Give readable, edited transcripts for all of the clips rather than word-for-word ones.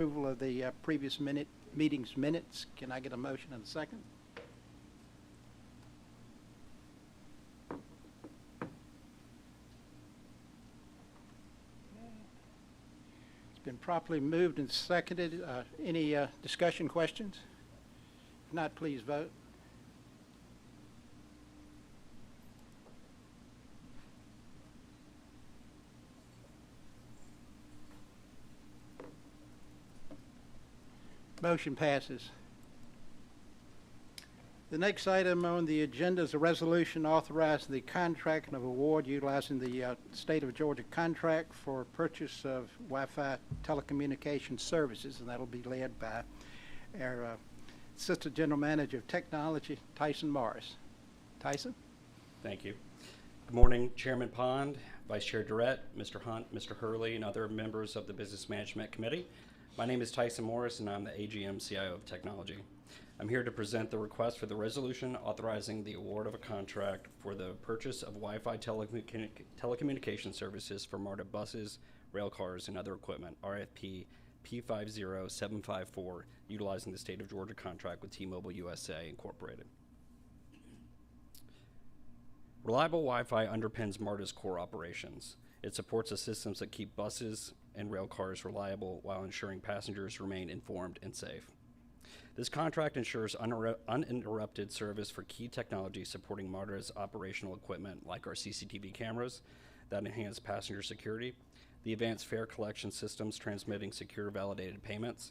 Approval of the previous meeting's minutes. Can I get a motion and a second? It's been properly moved and seconded. Any discussion questions? If not, please vote. Motion passes. The next item on the agenda is a resolution authorizing the contract of award utilizing the State of Georgia contract for purchase of Wi-Fi telecommunication services, and that'll be led by our Assistant General Manager of Technology, Tyson Morris. Tyson? Thank you. Good morning, Chairman Pond, Vice Chair Durrett, Mr. Hunt, Mr. Hurley, and other members of the Business Management Committee. My name is Tyson Morris, and I'm the AGM CIO of Technology. I'm here to present the request for the resolution authorizing the award of a contract for the purchase of Wi-Fi telecommunication services for MARTA buses, rail cars, and other equipment, RFP P50754, utilizing the State of Georgia contract with T-Mobile USA Incorporated. Reliable Wi-Fi underpins MARTA's core operations. It supports the systems that keep buses and rail cars reliable while ensuring passengers remain informed and safe. This contract ensures uninterrupted service for key technologies supporting MARTA's operational equipment like our CCTV cameras that enhance passenger security, the advanced fare collection systems transmitting secure validated payments,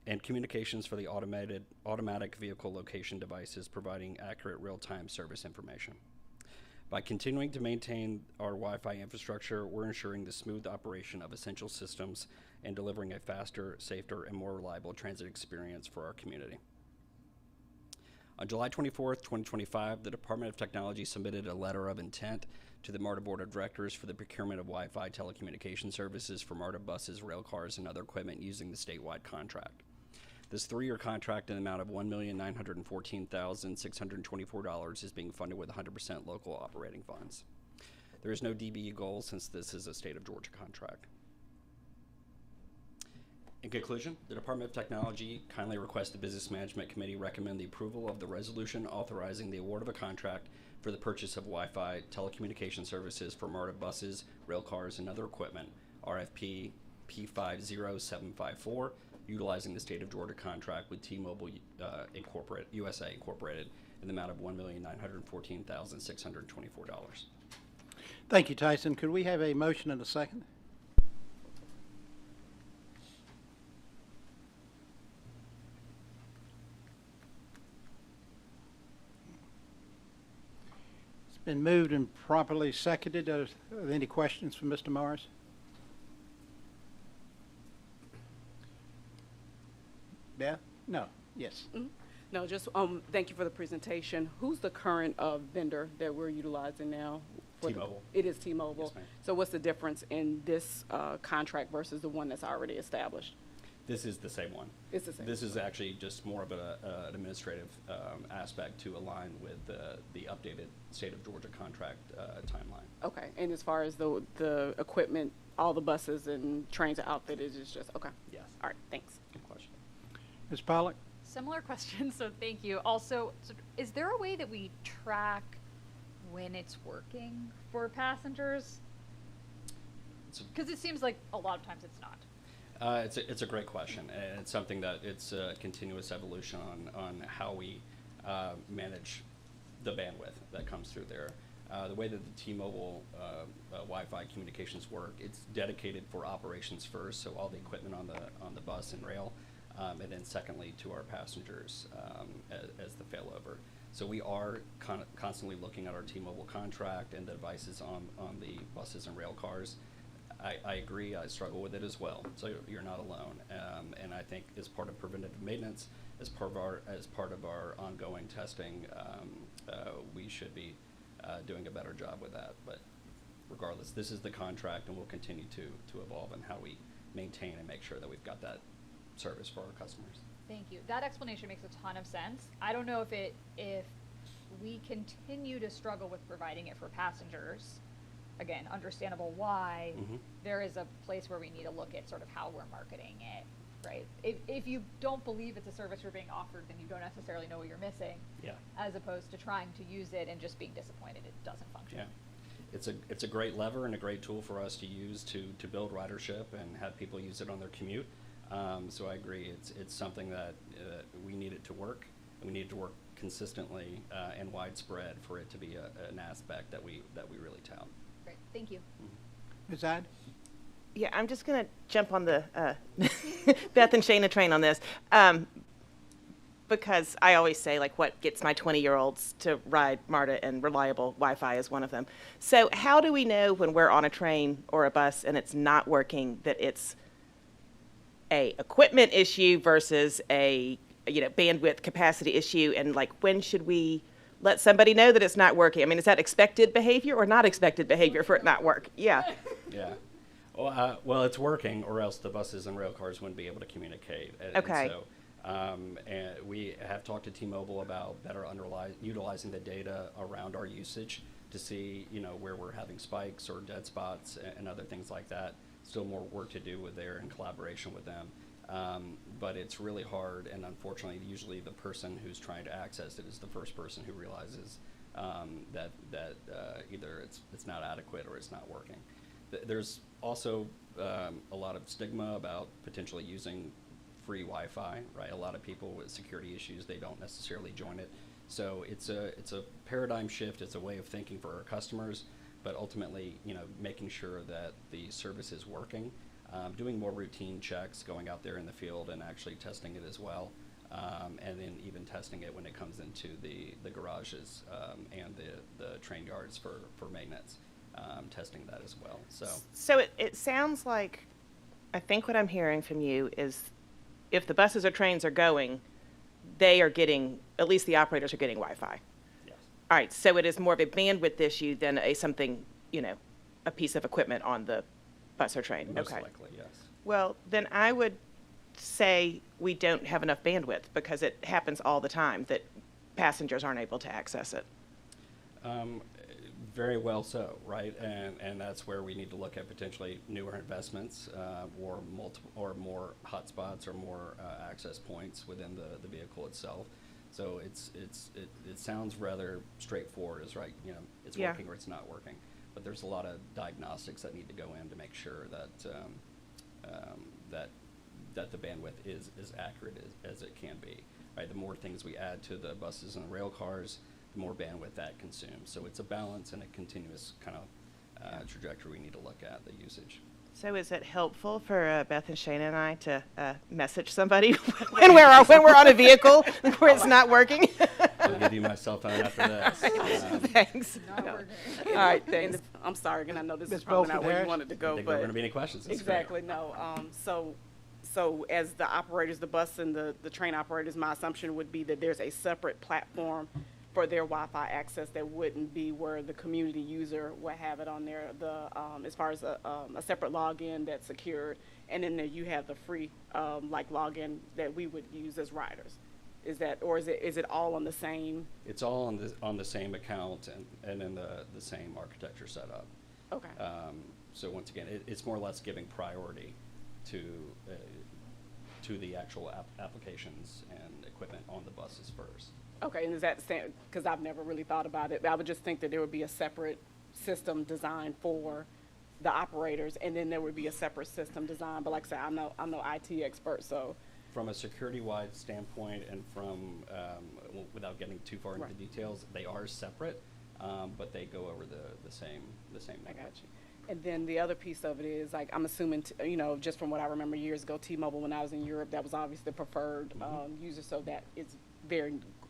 and communications for the automatic vehicle location devices providing accurate real-time service information. By continuing to maintain our Wi-Fi infrastructure, we're ensuring the smooth operation of essential systems and delivering a faster, safer, and more reliable transit experience for our community. On July 24th, 2025, the Department of Technology submitted a letter of intent to the MARTA Board of Directors for the procurement of Wi-Fi telecommunication services for MARTA buses, rail cars, and other equipment using the statewide contract. This 3-year contract in the amount of $1,914,624 is being funded with 100% local operating funds. There is no DBE goal since this is a State of Georgia contract. In conclusion, the Department of Technology kindly requests the Business Management Committee recommend the approval of the resolution authorizing the award of a contract for the purchase of Wi-Fi telecommunication services for MARTA buses, rail cars, and other equipment, RFP P50754, utilizing the State of Georgia contract with T-Mobile USA Incorporated in the amount of $1,914,624. Thank you, Tyson. Could we have a motion and a second? It's been moved and properly seconded. Are there any questions for Mr. Morris? Beth? No. Yes. Mm-hmm. No, just thank you for the presentation. Who's the current vendor that we're utilizing now? T-Mobile. It is T-Mobile. Yes, ma'am. So what's the difference in this contract versus the one that's already established? This is the same one. It's the same. This is actually just more of an administrative aspect to align with the updated State of Georgia contract timeline. Okay, and as far as the equipment, all the buses and trains are outfitted, it's just, okay. Yes. All right, thanks. Good question. Ms. Pollock? Similar question, so thank you. Also, is there a way that we track when it's working for passengers? Because it seems like a lot of times it's not. It's a great question, and it's something that it's a continuous evolution on how we manage the bandwidth that comes through there. The way that the T-Mobile Wi-Fi communications work, it's dedicated for operations first, so all the equipment on the bus and rail, and then secondly to our passengers as the failover. So we are constantly looking at our T-Mobile contract and the devices on the buses and rail cars. I agree, I struggle with it as well, so you're not alone. And I think as part of preventative maintenance, as part of our ongoing testing, we should be doing a better job with that. But regardless, this is the contract, and we'll continue to evolve in how we maintain and make sure that we've got that service for our customers. Thank you. That explanation makes a ton of sense. I don't know if we continue to struggle with providing it for passengers. Again, understandable why. Mm-hmm. There is a place where we need to look at sort of how we're marketing it. right? If you don't believe it's a service you're being offered, then you don't necessarily know what you're missing. Yeah. As opposed to trying to use it and just being disappointed it doesn't function. Yeah. It's a great lever and a great tool for us to use to build ridership and have people use it on their commute. So I agree. It's something that we need it to work. And we need it to work consistently and widespread for it to be an aspect that we really tout. Great. Thank you. Ms. Ide? Yeah, I'm just going to jump on the Beth and Shana train on this because I always say, like, what gets my 20-year-olds to ride MARTA, and reliable Wi-Fi is one of them. So how do we know when we're on a train or a bus and it's not working that it's a equipment issue versus a bandwidth capacity issue? And, like, when should we let somebody know that it's not working? I mean, is that expected behavior or not expected behavior for it not work? Yeah. Yeah. Well, it's working, or else the buses and rail cars wouldn't be able to communicate. Okay. And we have talked to T-Mobile about better utilizing the data around our usage to see, where we're having spikes or dead spots and other things like that. Still more work to do with there in collaboration with them. But it's really hard, and unfortunately, usually the person who's trying to access it is the first person who realizes that either it's not adequate or it's not working. There's also a lot of stigma about potentially using free Wi-Fi, right? A lot of people with security issues, they don't necessarily join it. So it's a paradigm shift. It's a way of thinking for our customers, but ultimately, making sure that the service is working, doing more routine checks, going out there in the field and actually testing it as well, and then even testing it when it comes into the garages and the train yards for maintenance. Testing that as well. So it sounds like, I think what I'm hearing from you is if the buses or trains are going, they are getting, at least the operators are getting Wi-Fi. Yes. All right, so it is more of a bandwidth issue than a piece of equipment on the bus or train. Most okay. likely, yes. Well, then I would say we don't have enough bandwidth because it happens all the time that passengers aren't able to access it. Very well so, right? And that's where we need to look at potentially newer investments or more hotspots or more access points within the vehicle itself. So it sounds rather straightforward, as right, it's Yeah. working or it's not working. But there's a lot of diagnostics that need to go in to make sure that that the bandwidth is as accurate as it can be. Right? The more things we add to the buses and rail cars, the more bandwidth that consumes. So it's a balance and a continuous kind of trajectory we need to look at, the usage. So is it helpful for Beth and Shana and I to message somebody when we're on a vehicle where it's not working? I'll give you my cell phone after this. Thanks. Not No. working. All right, thanks. And I'm sorry, and I know this Ms. is probably not Beaufort where you Harris? wanted to I go, think there are but going to be any questions. That's exactly, great. no. So as the operators, the bus and the train operators, my assumption would be that there's a separate platform for their Wi-Fi access that wouldn't be where the community user would have it on there. As far as a separate login that's secured, and then there you have the free login that we would use as riders. Is that, or is it all on the same? It's all on the same account and in the same architecture setup. Okay. So once again, it's more or less giving priority to the actual applications and equipment on the buses first. Okay, and is that the same? Because I've never really thought about it. I would just think that there would be a separate system designed for the operators, and then there would be a separate system designed. But like I said, I'm no IT expert, so. From a security-wide standpoint, and from without getting too far into Right. the details, they are separate, but they go over the same I network. got you. And then the other piece of it is, like, I'm assuming, just from what I remember years ago, T-Mobile, when I was in Europe, that was obviously the preferred user, so that is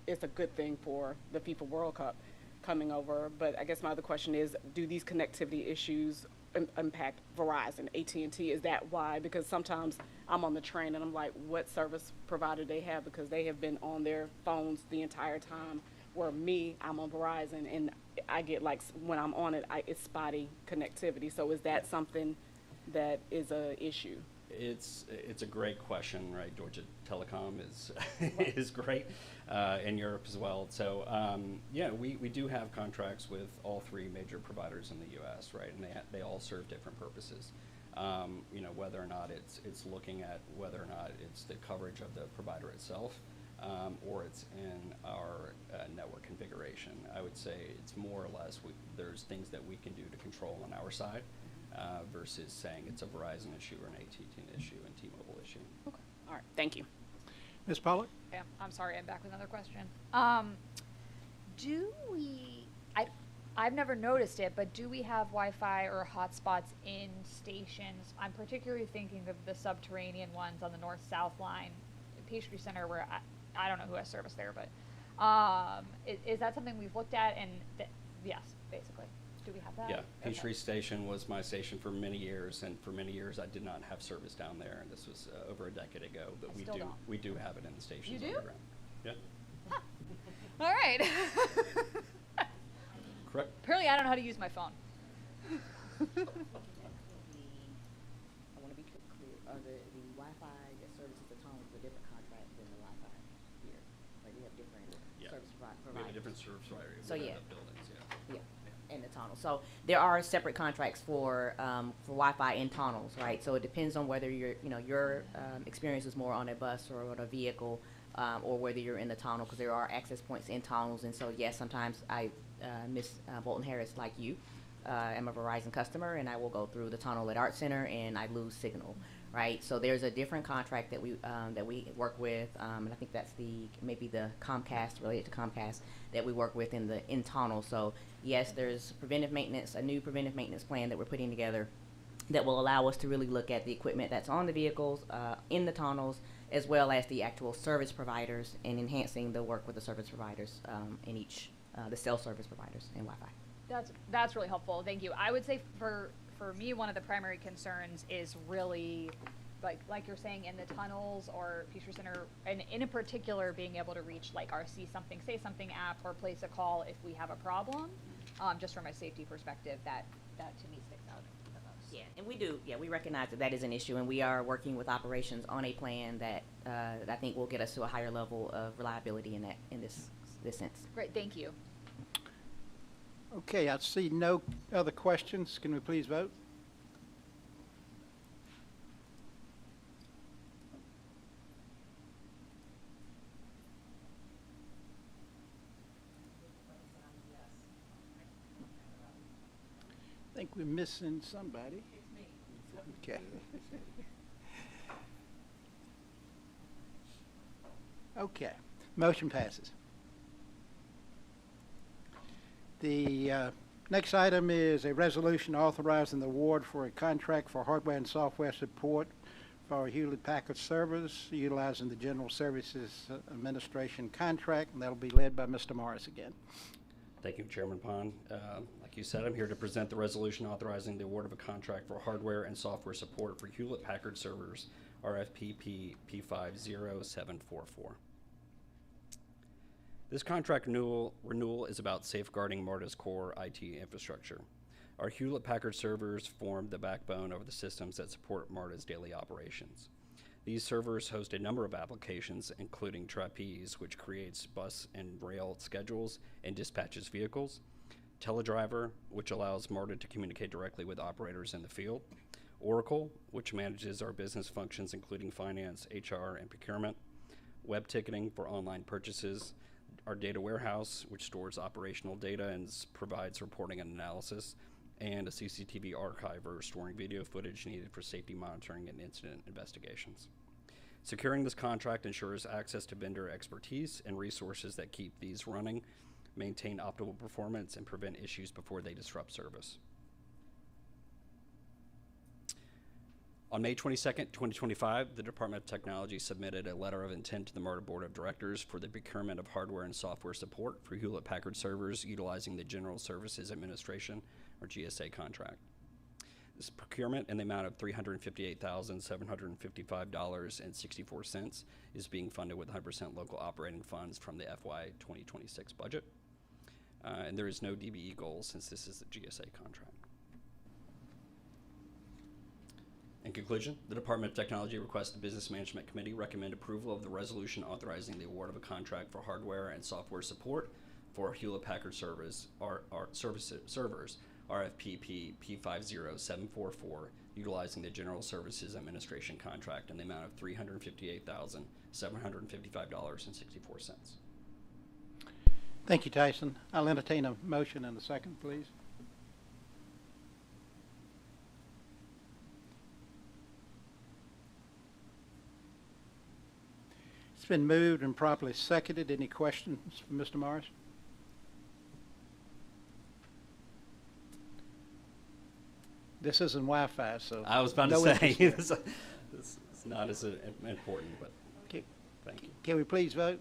it's a good thing for the FIFA World Cup coming over. But I guess my other question is, do these connectivity issues impact Verizon, AT&T? Is that why? Because sometimes I'm on the train and I'm like, what service provider they have, because they have been on their phones the entire time, where I'm on Verizon, and I get, like, when I'm on it, it's spotty connectivity. So is that something that is a issue? It's a great question, right? Georgia Telecom is is great in Europe as well. So we do have contracts with all three major providers in the U.S., right? And they all serve different purposes. You know, whether or not it's looking at whether or not it's the coverage of the provider itself, or it's in our network configuration. I would say it's more or less there's things that we can do to control on our side, versus saying it's a Verizon issue or an AT&T issue and T-Mobile issue. Okay. All right. Thank you. Ms. Pollock? Yeah, I'm sorry, I'm back with another question. I've never noticed it, but do we have Wi-Fi or hotspots in stations? I'm particularly thinking of the subterranean ones on the north-south line, Pastry Center, where I don't know who has service there, but is that something we've looked at? And yes, basically. Do we have that? Yeah, Okay. Peachtree Station was my station for many years, and for many years I did not have service down there, and this was over a decade ago. But I still don't. we do have it in the stations You do? underground. Yeah, All right. correct. Apparently, I don't know how to use my phone. I want to be clear, the Wi-Fi that services the tunnels is a different contract than the Wi-Fi here. Like, we have different Yeah. service providers. We have a different service provider So, within yeah. the buildings. Yeah. Yeah, in the tunnel. So there are separate contracts for Wi-Fi in tunnels, right? So it depends on whether your experience is more on a bus or on a vehicle, or whether you're in the tunnel, because there are access points in tunnels. And so, yes, sometimes Miss Bolton Harris, like you, am a Verizon customer, and I will go through the tunnel at Art Center, and I lose signal, right? So there's a different contract that we work with, and I think that's maybe the Comcast, related to Comcast, that we work with in tunnel. So yes, there's preventive maintenance, a new preventive maintenance plan that we're putting together that will allow us to really look at the equipment that's on the vehicles, in the tunnels, as well as the actual service providers, and enhancing the work with the service providers in each, the cell service providers and Wi-Fi. That's really helpful. Thank you. I would say for me, one of the primary concerns is really like you're saying, in the tunnels or Peachtree Center, and in particular being able to reach like our Say Something app, or place a call if we have a problem. Just from a safety perspective, that to me sticks out the most. Yeah, and we recognize that is an issue, and we are working with operations on a plan that I think will get us to a higher level of reliability in this sense. Great, thank you. Okay, I see no other questions. Can we please vote? I think we're missing somebody. It's me. Okay. Okay, motion passes. The next item is a resolution authorizing the award for a contract for hardware and software support for Hewlett-Packard servers utilizing the General Services Administration contract, and that'll be led by Mr. Morris again. Thank you, Chairman Pond. Like you said, I'm here to present the resolution authorizing the award of a contract for hardware and software support for Hewlett-Packard servers, RFP P50744. This contract renewal is about safeguarding MARTA's core IT infrastructure. Our Hewlett-Packard servers form the backbone of the systems that support MARTA's daily operations. These servers host a number of applications, including Trapeze, which creates bus and rail schedules and dispatches vehicles, Teledriver, which allows MARTA to communicate directly with operators in the field, Oracle, which manages our business functions including finance, HR, and procurement, web ticketing for online purchases, our data warehouse, which stores operational data and provides reporting and analysis, and a CCTV archiver storing video footage needed for safety monitoring and incident investigations. Securing this contract ensures access to vendor expertise and resources that keep these running, maintain optimal performance, and prevent issues before they disrupt service. On May 22nd, 2025, the Department of Technology submitted a letter of intent to the MARTA Board of Directors for the procurement of hardware and software support for Hewlett-Packard servers utilizing the General Services Administration, or GSA, contract. This procurement in the amount of $358,755.64 is being funded with 100% local operating funds from the FY 2026 budget. And there is no DBE goal since this is the GSA contract. In conclusion, the Department of Technology requests the Business Management Committee recommend approval of the resolution authorizing the award of a contract for hardware and software support for Hewlett-Packard servers, RFP P50744, utilizing the General Services Administration contract in the amount of $358,755.64. Thank you, Tyson. I'll entertain a motion and a second, please. It's been moved and properly seconded. Any questions for Mr. Morris? This isn't Wi-Fi, so I was about no to say, interest here. this is not as important, but Can- thank you. Can we please vote?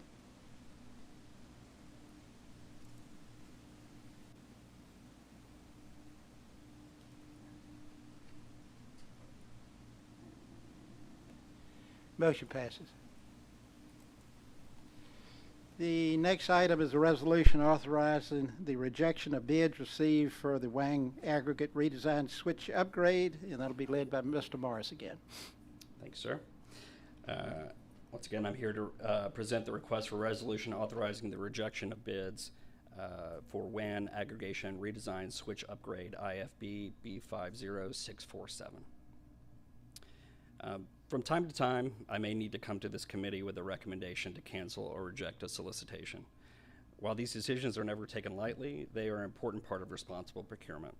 Motion passes. The next item is a resolution authorizing the rejection of bids received for the Wang aggregate redesign switch upgrade, and that'll be led by Mr. Morris again. Thank you, sir. Once again, I'm here to present the request for resolution authorizing the rejection of bids for WAN aggregation redesign switch upgrade IFB B50647. From time to time, I may need to come to this committee with a recommendation to cancel or reject a solicitation. While these decisions are never taken lightly, they are an important part of responsible procurement.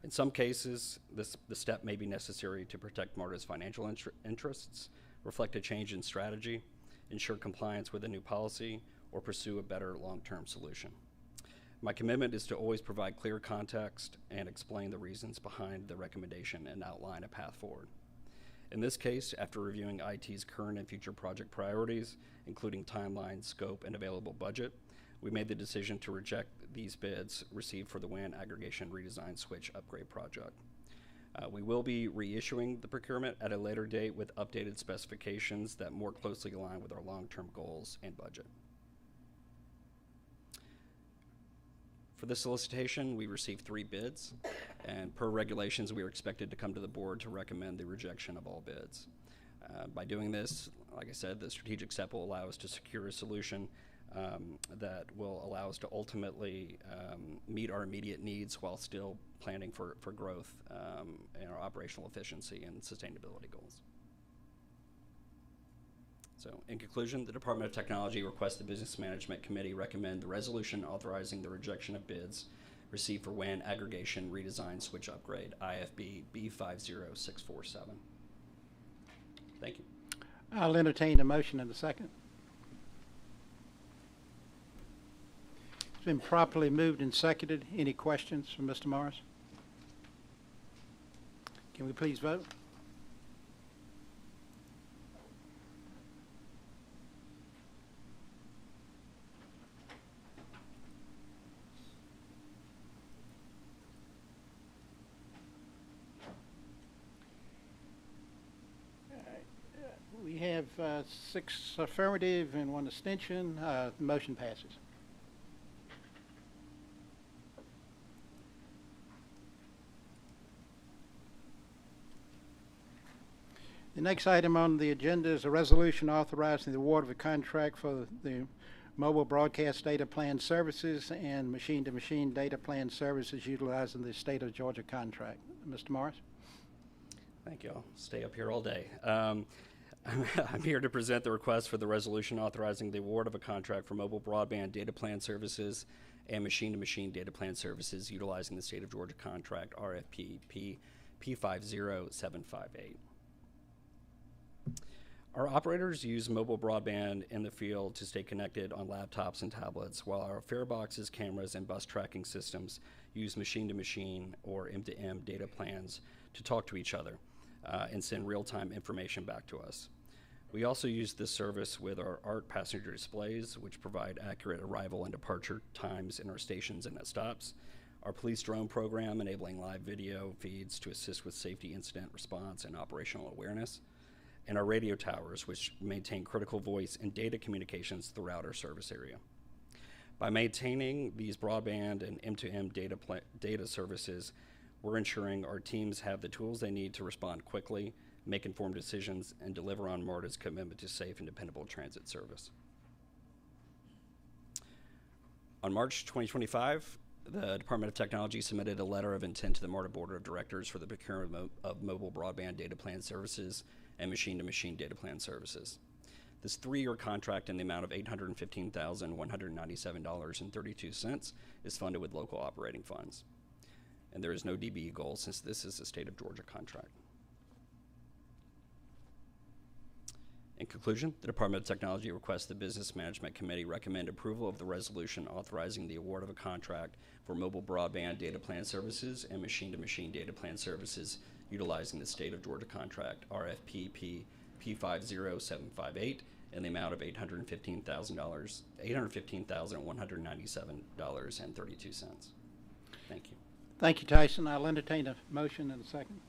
In some cases, the step may be necessary to protect MARTA's financial interests, reflect a change in strategy, ensure compliance with a new policy, or pursue a better long-term solution. My commitment is to always provide clear context and explain the reasons behind the recommendation and outline a path forward. In this case, after reviewing IT's current and future project priorities, including timeline, scope, and available budget, we made the decision to reject these bids received for the WAN aggregation redesign switch upgrade project. We will be reissuing the procurement at a later date with updated specifications that more closely align with our long-term goals and budget. For this solicitation, we received 3 bids, and per regulations, we are expected to come to the board to recommend the rejection of all bids. By doing this, like I said, the strategic step will allow us to secure a solution that will allow us to ultimately meet our immediate needs while still planning for growth and our operational efficiency and sustainability goals. So, in conclusion, the Department of Technology requests the Business Management Committee recommend the resolution authorizing the rejection of bids received for WAN aggregation redesign switch upgrade, IFB B50647. Thank you. I'll entertain a motion and a second. It's been properly moved and seconded. Any questions from Mr. Morris? Can we please vote? We have 6 affirmative and 1 abstention. The motion passes. The next item on the agenda is a resolution authorizing the award of a contract for the mobile broadcast data plan services and machine-to-machine data plan services utilizing the state of Georgia contract. Mr. Morris? Thank you. I'll stay up here all day. I'm here to present the request for the resolution authorizing the award of a contract for mobile broadband data plan services and machine-to-machine data plan services utilizing the state of Georgia contract RFP P50758. Our operators use mobile broadband in the field to stay connected on laptops and tablets, while our fare boxes, cameras, and bus tracking systems use machine-to-machine or M2M data plans to talk to each other and send real-time information back to us. We also use this service with our ART passenger displays, which provide accurate arrival and departure times in our stations and at stops, our police drone program enabling live video feeds to assist with safety incident response and operational awareness, and our radio towers, which maintain critical voice and data communications throughout our service area. By maintaining these broadband and M2M data services, we're ensuring our teams have the tools they need to respond quickly, make informed decisions, and deliver on MARTA's commitment to safe and dependable transit service. On March 2025, the Department of Technology submitted a letter of intent to the MARTA Board of Directors for the procurement of mobile broadband data plan services and machine-to-machine data plan services. This 3-year contract in the amount of $815,197.32 is funded with local operating funds. And there is no DBE goal since this is a state of Georgia contract. In conclusion, the Department of Technology requests the Business Management Committee recommend approval of the resolution authorizing the award of a contract for mobile broadband data plan services and machine-to-machine data plan services utilizing the state of Georgia contract RFP P50758 in the amount of $815,197.32. Thank you. Thank you, Tyson. I'll entertain a motion in a second.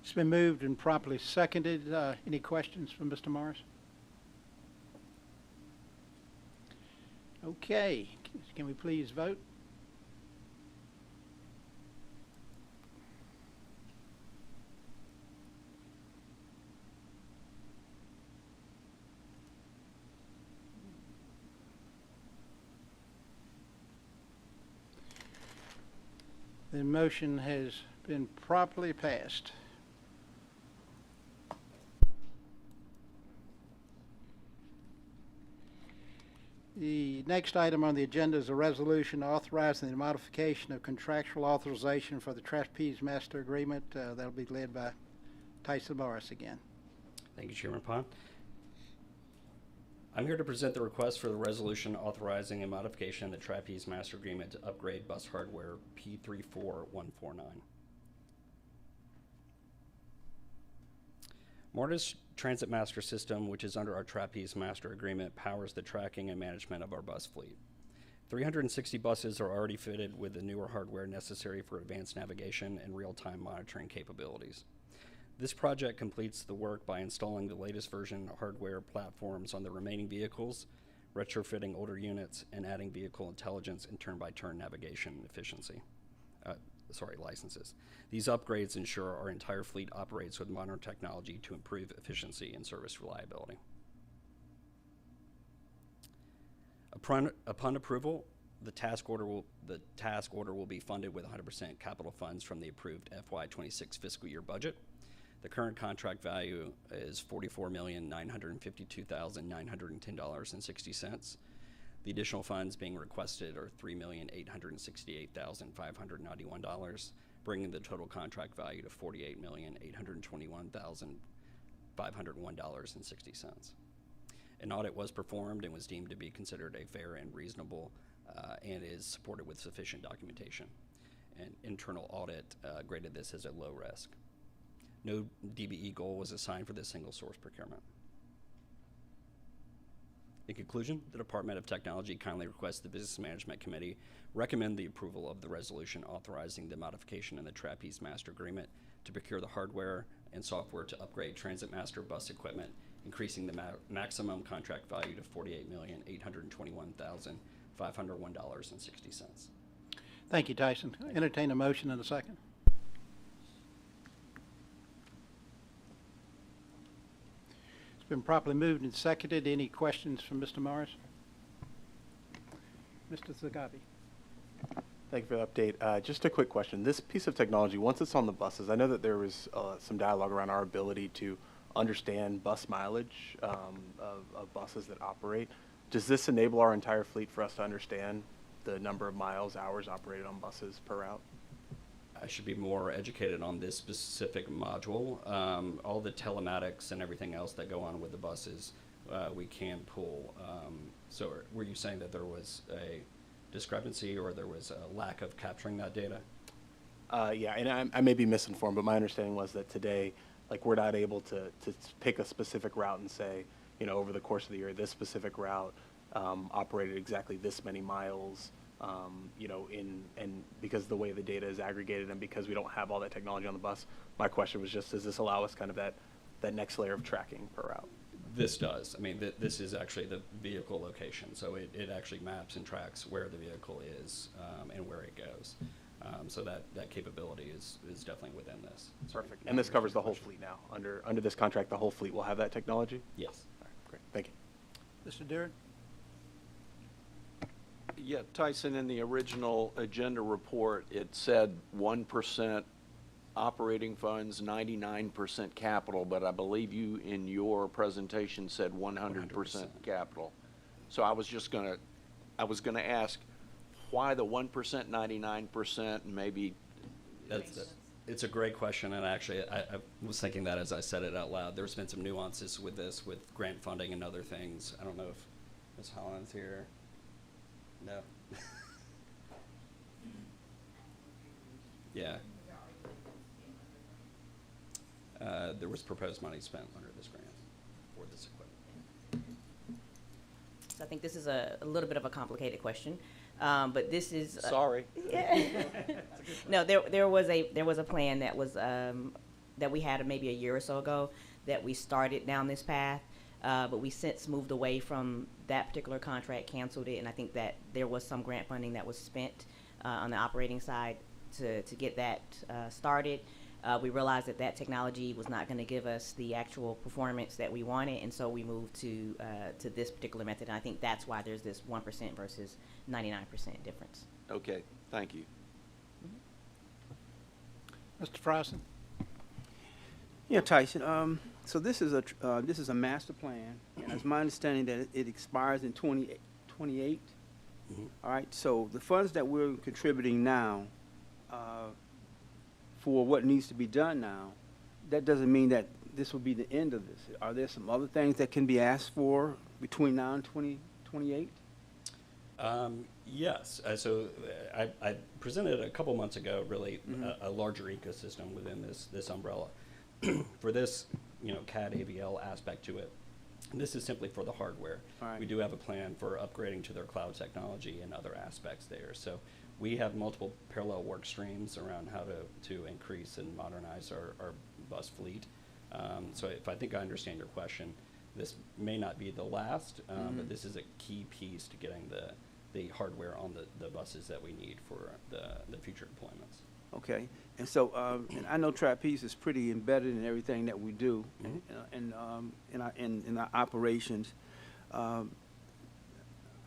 It's been moved and properly seconded. Any questions from Mr. Morris? Okay, can we please vote? The motion has been properly passed. The next item on the agenda is a resolution authorizing the modification of contractual authorization for the Trapeze Master Agreement. That'll be led by Tyson Morris again. Thank you, Chairman Pond. I'm here to present the request for the resolution authorizing a modification of the Trapeze Master Agreement to upgrade bus hardware P34149. MARTA's Transit Master System, which is under our Trapeze Master Agreement, powers the tracking and management of our bus fleet. 360 buses are already fitted with the newer hardware necessary for advanced navigation and real-time monitoring capabilities. This project completes the work by installing the latest version hardware platforms on the remaining vehicles, retrofitting older units, and adding vehicle intelligence and turn-by-turn navigation efficiency. Licenses. These upgrades ensure our entire fleet operates with modern technology to improve efficiency and service reliability. Upon approval, the task order will be funded with 100% capital funds from the approved FY26 fiscal year budget. The current contract value is $44,952,910.60. The additional funds being requested are $3,868,591, bringing the total contract value to $48,821,501.60. An audit was performed and was deemed to be considered a fair and reasonable and is supported with sufficient documentation. An internal audit graded this as a low risk. No DBE goal was assigned for this single source procurement. In conclusion, the Department of Technology kindly requests the Business Management Committee recommend the approval of the resolution authorizing the modification in the Trapeze Master Agreement to procure the hardware and software to upgrade Transit Master bus equipment, increasing the maximum contract value to $48,821,501.60. Thank you, Tyson. Entertain a motion in a second. It's been properly moved and seconded. Any questions from Mr. Morris? Mr. Zagabi. Thank you for the update. Just a quick question. This piece of technology, once it's on the buses, I know that there was some dialogue around our ability to understand bus mileage of buses that operate. Does this enable our entire fleet for us to understand the number of miles, hours operated on buses per route? I should be more educated on this specific module. All the telematics and everything else that go on with the buses, we can pull. So were you saying that there was a discrepancy or there was a lack of capturing that data? Yeah, and I may be misinformed, but my understanding was that today, like, we're not able to pick a specific route and say, you know, over the course of the year, this specific route operated exactly this many miles. You know, and because the way the data is aggregated and because we don't have all that technology on the bus, my question was just, does this allow us kind of that next layer of tracking per route? This does. I mean, this is actually the vehicle location, so it actually maps and tracks where the vehicle is and where it goes. So that capability is definitely within this. So Perfect. And this covers the whole fleet now. Under this contract, the whole fleet will have that technology? Yes. All right, great. Thank you. Mr. Deard? Yeah, Tyson, in the original agenda report, it said 1% operating funds, 99% capital, but I believe you, in your presentation, said 100% capital. So I was gonna ask, why the 1%, 99%, and maybe, It's a great question, and actually, I was thinking that as I said it out loud. There's been some nuances with this, with grant funding and other things. I don't know if Ms. Holland's here. No. Yeah. There was proposed money spent under this grant for this equipment. So I think this is a little bit of a complicated question, but this is. sorry. No, there was a plan that was that we had maybe a year or so ago that we started down this path, but we since moved away from that particular contract, canceled it, and I think that there was some grant funding that was spent on the operating side to get that started. We realized that technology was not going to give us the actual performance that we wanted, and so we moved to this particular method. And I think that's why there's this 1% versus 99% difference. Okay, thank you. Mr. Fryson? Yeah, Tyson. So this is a master plan, and it's my understanding that it expires in 2028. All right. So the funds that we're contributing now for what needs to be done now, that doesn't mean that this will be the end of this. Are there some other things that can be asked for between now and 2028? Yes. I presented a couple months ago really a larger ecosystem within this umbrella. For this, CAD AVL aspect to it, this is simply for the hardware. Right. We do have a plan for upgrading to their cloud technology and other aspects there. So we have multiple parallel work streams around how to increase and modernize our bus fleet. So if I think I understand your question, this may not be the last, but this is a key piece to getting the hardware on the buses that we need for the future deployments. Okay. And so, and I know Trapeze is pretty embedded in everything that we do, in our operations. I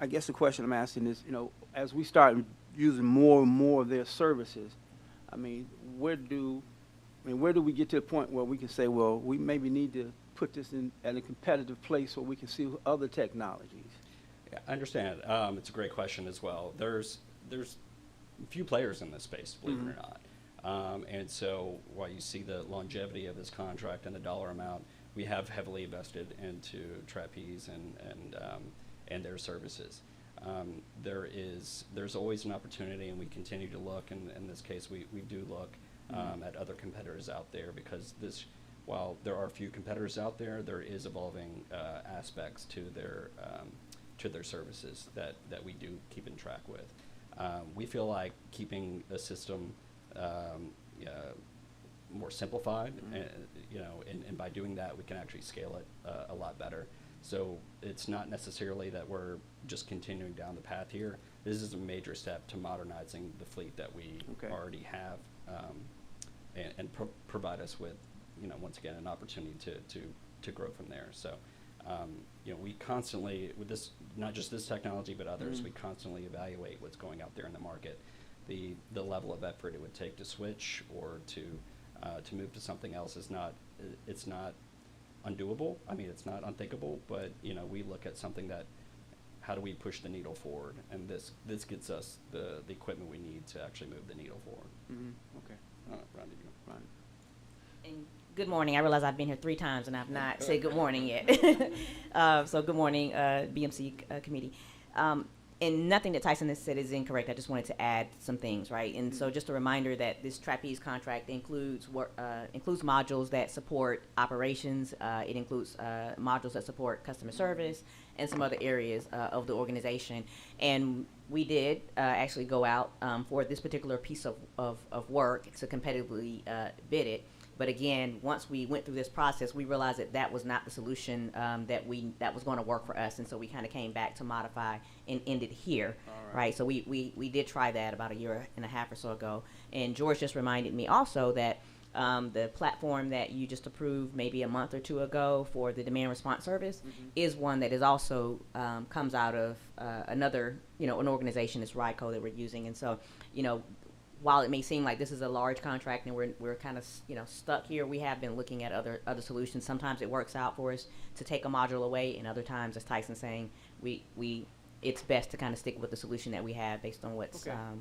guess the question I'm asking is, as we start using more and more of their services, where do we get to the point where we can say, well, we maybe need to put this at a competitive place so we can see other technologies? Yeah, I understand. It's a great question as well. There's few players in this space, believe it or not. And so while you see the longevity of this contract and the dollar amount, we have heavily invested into Trapeze and their services. There's always an opportunity, and we continue to look, and in this case we do look at other competitors out there, because while there are a few competitors out there, there is evolving aspects to their services that we do keep in track with. We feel like keeping the system more simplified, and by doing that, we can actually scale it a lot better. So it's not necessarily that we're just continuing down the path here. This is a major step to modernizing the fleet that we already have, and provide us with, once again, an opportunity to grow from there. So, we constantly, with this, not just this technology, but others, we constantly evaluate what's going out there in the market, the level of effort it would take to switch or to move to something else it's not undoable. It's not unthinkable, but we look at something that, how do we push the needle forward? And this gets us the equipment we need to actually move the needle forward. Okay. Ron, did you? Ron. And good morning. I realize I've been here 3 times and I've not said good morning yet. So good morning, BMC committee. And nothing that Tyson has said is incorrect. I just wanted to add some things, right? And so just a reminder that this Trapeze contract includes modules that support operations. It includes modules that support customer service and some other areas of the organization. And we did actually go out for this particular piece of work to competitively bid it. But again, once we went through this process, we realized that that was not the solution that was going to work for us, and so we kind of came back to modify and ended here, right? So we did try that about a year and a half or so ago, and George just reminded me also that the platform that you just approved maybe a month or two ago for the demand response service is one that is also comes out of another, an organization, it's RICO, that we're using. And so, while it may seem like this is a large contract and we're kind of, stuck here, we have been looking at other solutions. Sometimes it works out for us to take a module away, and other times, as Tyson's saying, it's best to kind of stick with the solution that we have based on what's, how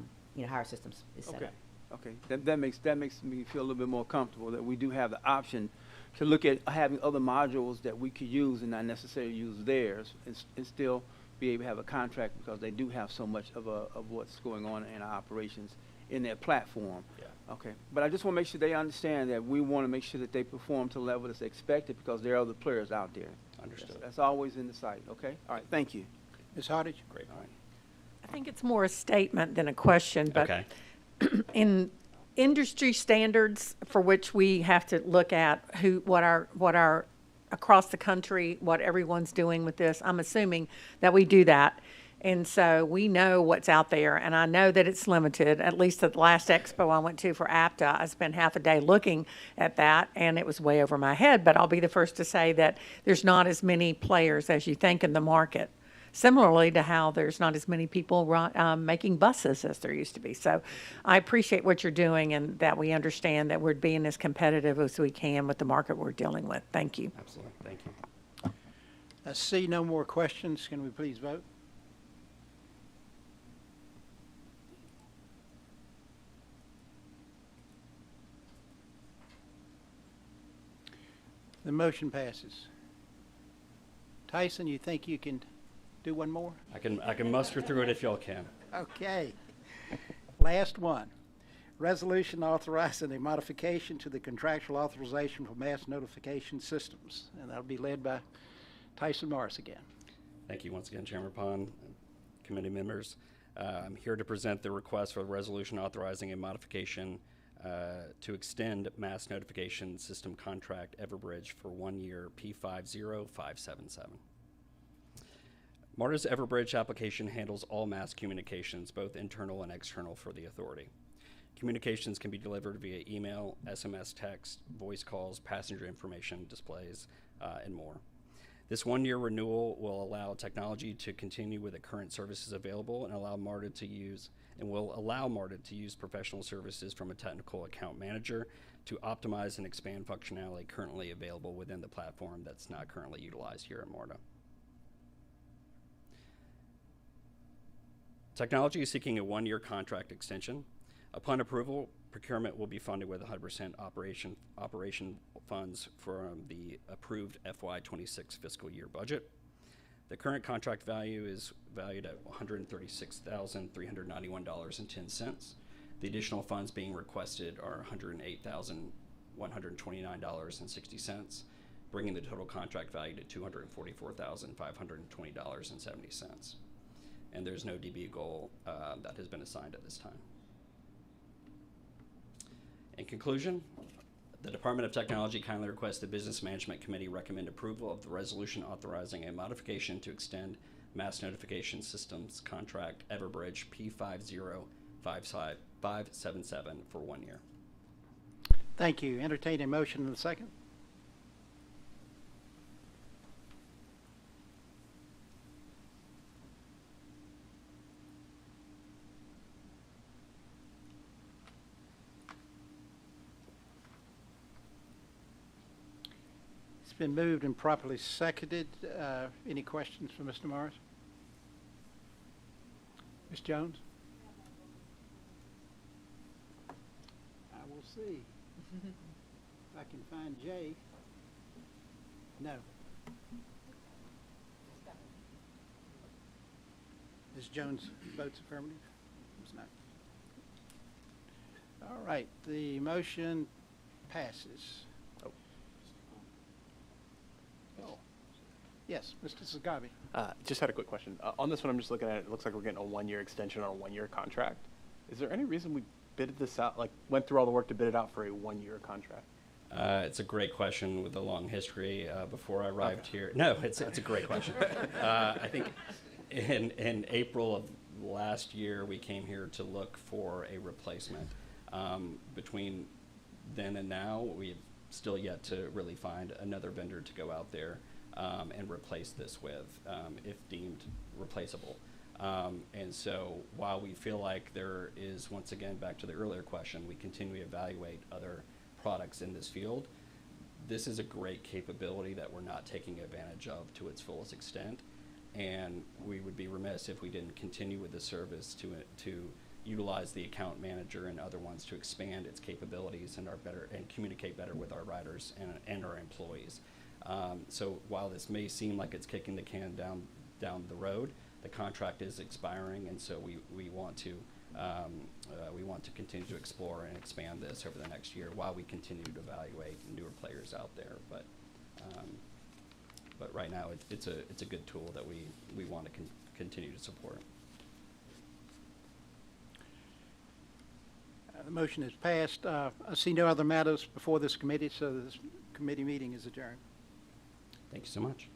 our systems is set up. Okay, that makes me feel a little bit more comfortable that we do have the option to look at having other modules that we could use and not necessarily use theirs, and still be able to have a contract, because they do have so much of what's going on in our operations in their platform. Yeah. Okay, but I just want to make sure they understand that we want to make sure that they perform to the level that's expected, because there are other players out there. Understood. That's always in the sight. Okay, all right, thank you. Ms. Hardage? Great. All right. I think it's more a statement than a question, but Okay. in industry standards for which we have to look at what our across the country, what everyone's doing with this, I'm assuming that we do that. And so we know what's out there, and I know that it's limited. At least at the last expo I went to for APTA, I spent half a day looking at that, and it was way over my head. But I'll be the first to say that there's not as many players as you think in the market. Similarly to how there's not as many people making buses as there used to be. So I appreciate what you're doing, and that we understand that we're being as competitive as we can with the market we're dealing with. Thank you. Absolutely. Thank you. I see no more questions. Can we please vote? The motion passes. Tyson, you think you can do one more? I can muster through it if y'all can. Okay. Last one. Resolution authorizing a modification to the contractual authorization for mass notification systems. And that'll be led by Tyson Morris again. Thank you once again, Chairman Pond and committee members. I'm here to present the request for the resolution authorizing a modification to extend mass notification system contract Everbridge for 1 year P50577. MARTA's Everbridge application handles all mass communications, both internal and external, for the authority. Communications can be delivered via email, SMS text, voice calls, passenger information displays, and more. This 1 year renewal will allow technology to continue with the current services available and will allow MARTA to use professional services from a technical account manager to optimize and expand functionality currently available within the platform that's not currently utilized here at MARTA. Technology is seeking a 1 year contract extension. Upon approval, procurement will be funded with 100% operation funds from the approved FY26 fiscal year budget. The current contract value is valued at $136,391.10. The additional funds being requested are $108,129.60, bringing the total contract value to $244,520.70. And there's no DB goal that has been assigned at this time. In conclusion, the Department of Technology kindly requests the Business Management Committee recommend approval of the resolution authorizing a modification to extend Mass Notification Systems contract Everbridge P50577 for 1 year. Thank you. Entertain a motion in a second. It's been moved and properly seconded. Any questions for Mr. Morris? Ms. Jones? I will see. If I can find Jay. No. Ms. Jones votes affirmative? It's not. All right, the motion passes. Oh. Yes, Mr. Sagabi. Just had a quick question. On this one, I'm just looking at it. It looks like we're getting a 1 year extension on a 1 year contract. Is there any reason we bidded this out, like went through all the work to bid it out for a 1 year contract? It's a great question with a long history. Before I arrived here, no, it's a great question. I think in April of last year we came here to look for a replacement. Between then and now, we've still yet to really find another vendor to go out there and replace this with, if deemed replaceable. And so while we feel like there is, once again, back to the earlier question, we continue to evaluate other products in this field. This is a great capability that we're not taking advantage of to its fullest extent, and we would be remiss if we didn't continue with the service to utilize the account manager and other ones to expand its capabilities and communicate better with our riders and our employees. So while this may seem like it's kicking the can down the road, the contract is expiring, and so we want to continue to explore and expand this over the next year while we continue to evaluate newer players out there. But right now it's a good tool that we want to continue to support. The motion is passed. I see no other matters before this committee, so this committee meeting is adjourned. Thank you so much.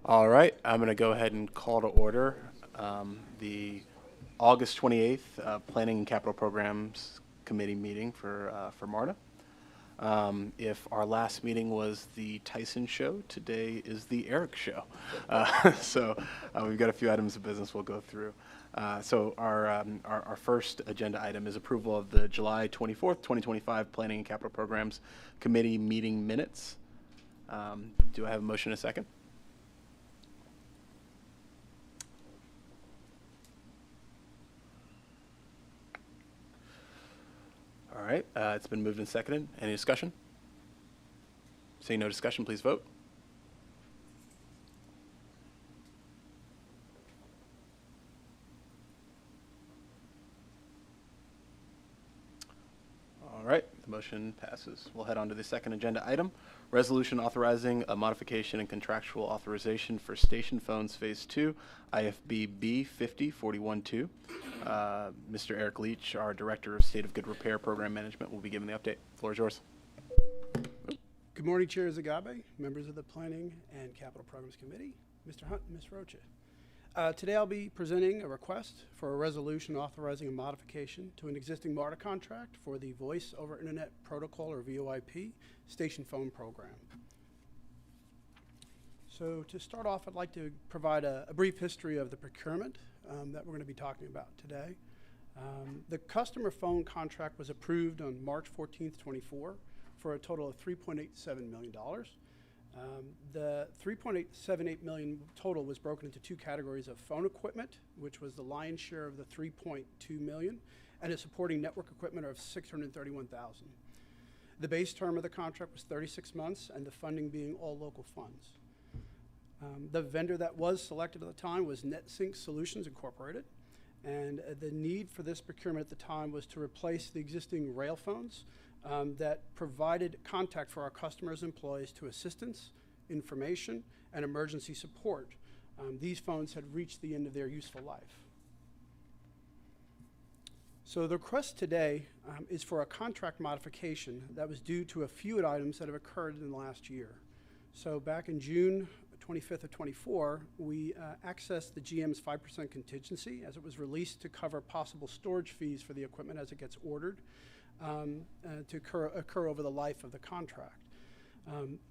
All right, I'm going to go ahead and call to order the August 28th Planning and Capital Programs Committee meeting for MARTA. If our last meeting was the Tyson show, today is the Eric show. So we've got a few items of business we'll go through. So our first agenda item is approval of the July 24th, 2025 Planning and Capital Programs Committee meeting minutes. Do I have a motion and a second? All right, it's been moved and seconded. Any discussion? Seeing no discussion, please vote. Motion passes. We'll head on to the second agenda item, resolution authorizing a modification and contractual authorization for station phones Phase 2, IFB B5041-2. Mr. Eric Leach, our Director of State of Good Repair Program Management, will be giving the update. Floor is yours. Good morning, Chair Zagabe, members of the Planning and Capital Programs Committee, Mr. Hunt, and Ms. Rocha. Today I'll be presenting a request for a resolution authorizing a modification to an existing MARTA contract for the Voice over Internet Protocol, or VoIP, station phone program. So to start off, I'd like to provide a brief history of the procurement that we're going to be talking about today. The customer phone contract was approved on March 14th, 24 for a total of $3.87 million. The $3.878 million total was broken into two categories of phone equipment, which was the lion's share of the $3.2 million, and a supporting network equipment of $631,000. The base term of the contract was 36 months, and the funding being all local funds. The vendor that was selected at the time was NetSync Solutions Incorporated, and the need for this procurement at the time was to replace the existing rail phones that provided contact for our customers' employees to assistance, information, and emergency support. These phones had reached the end of their useful life. So the request today is for a contract modification that was due to a few items that have occurred in the last year. So back in June 25th of 24, we accessed the GM's 5% contingency as it was released to cover possible storage fees for the equipment as it gets ordered. To occur over the life of the contract.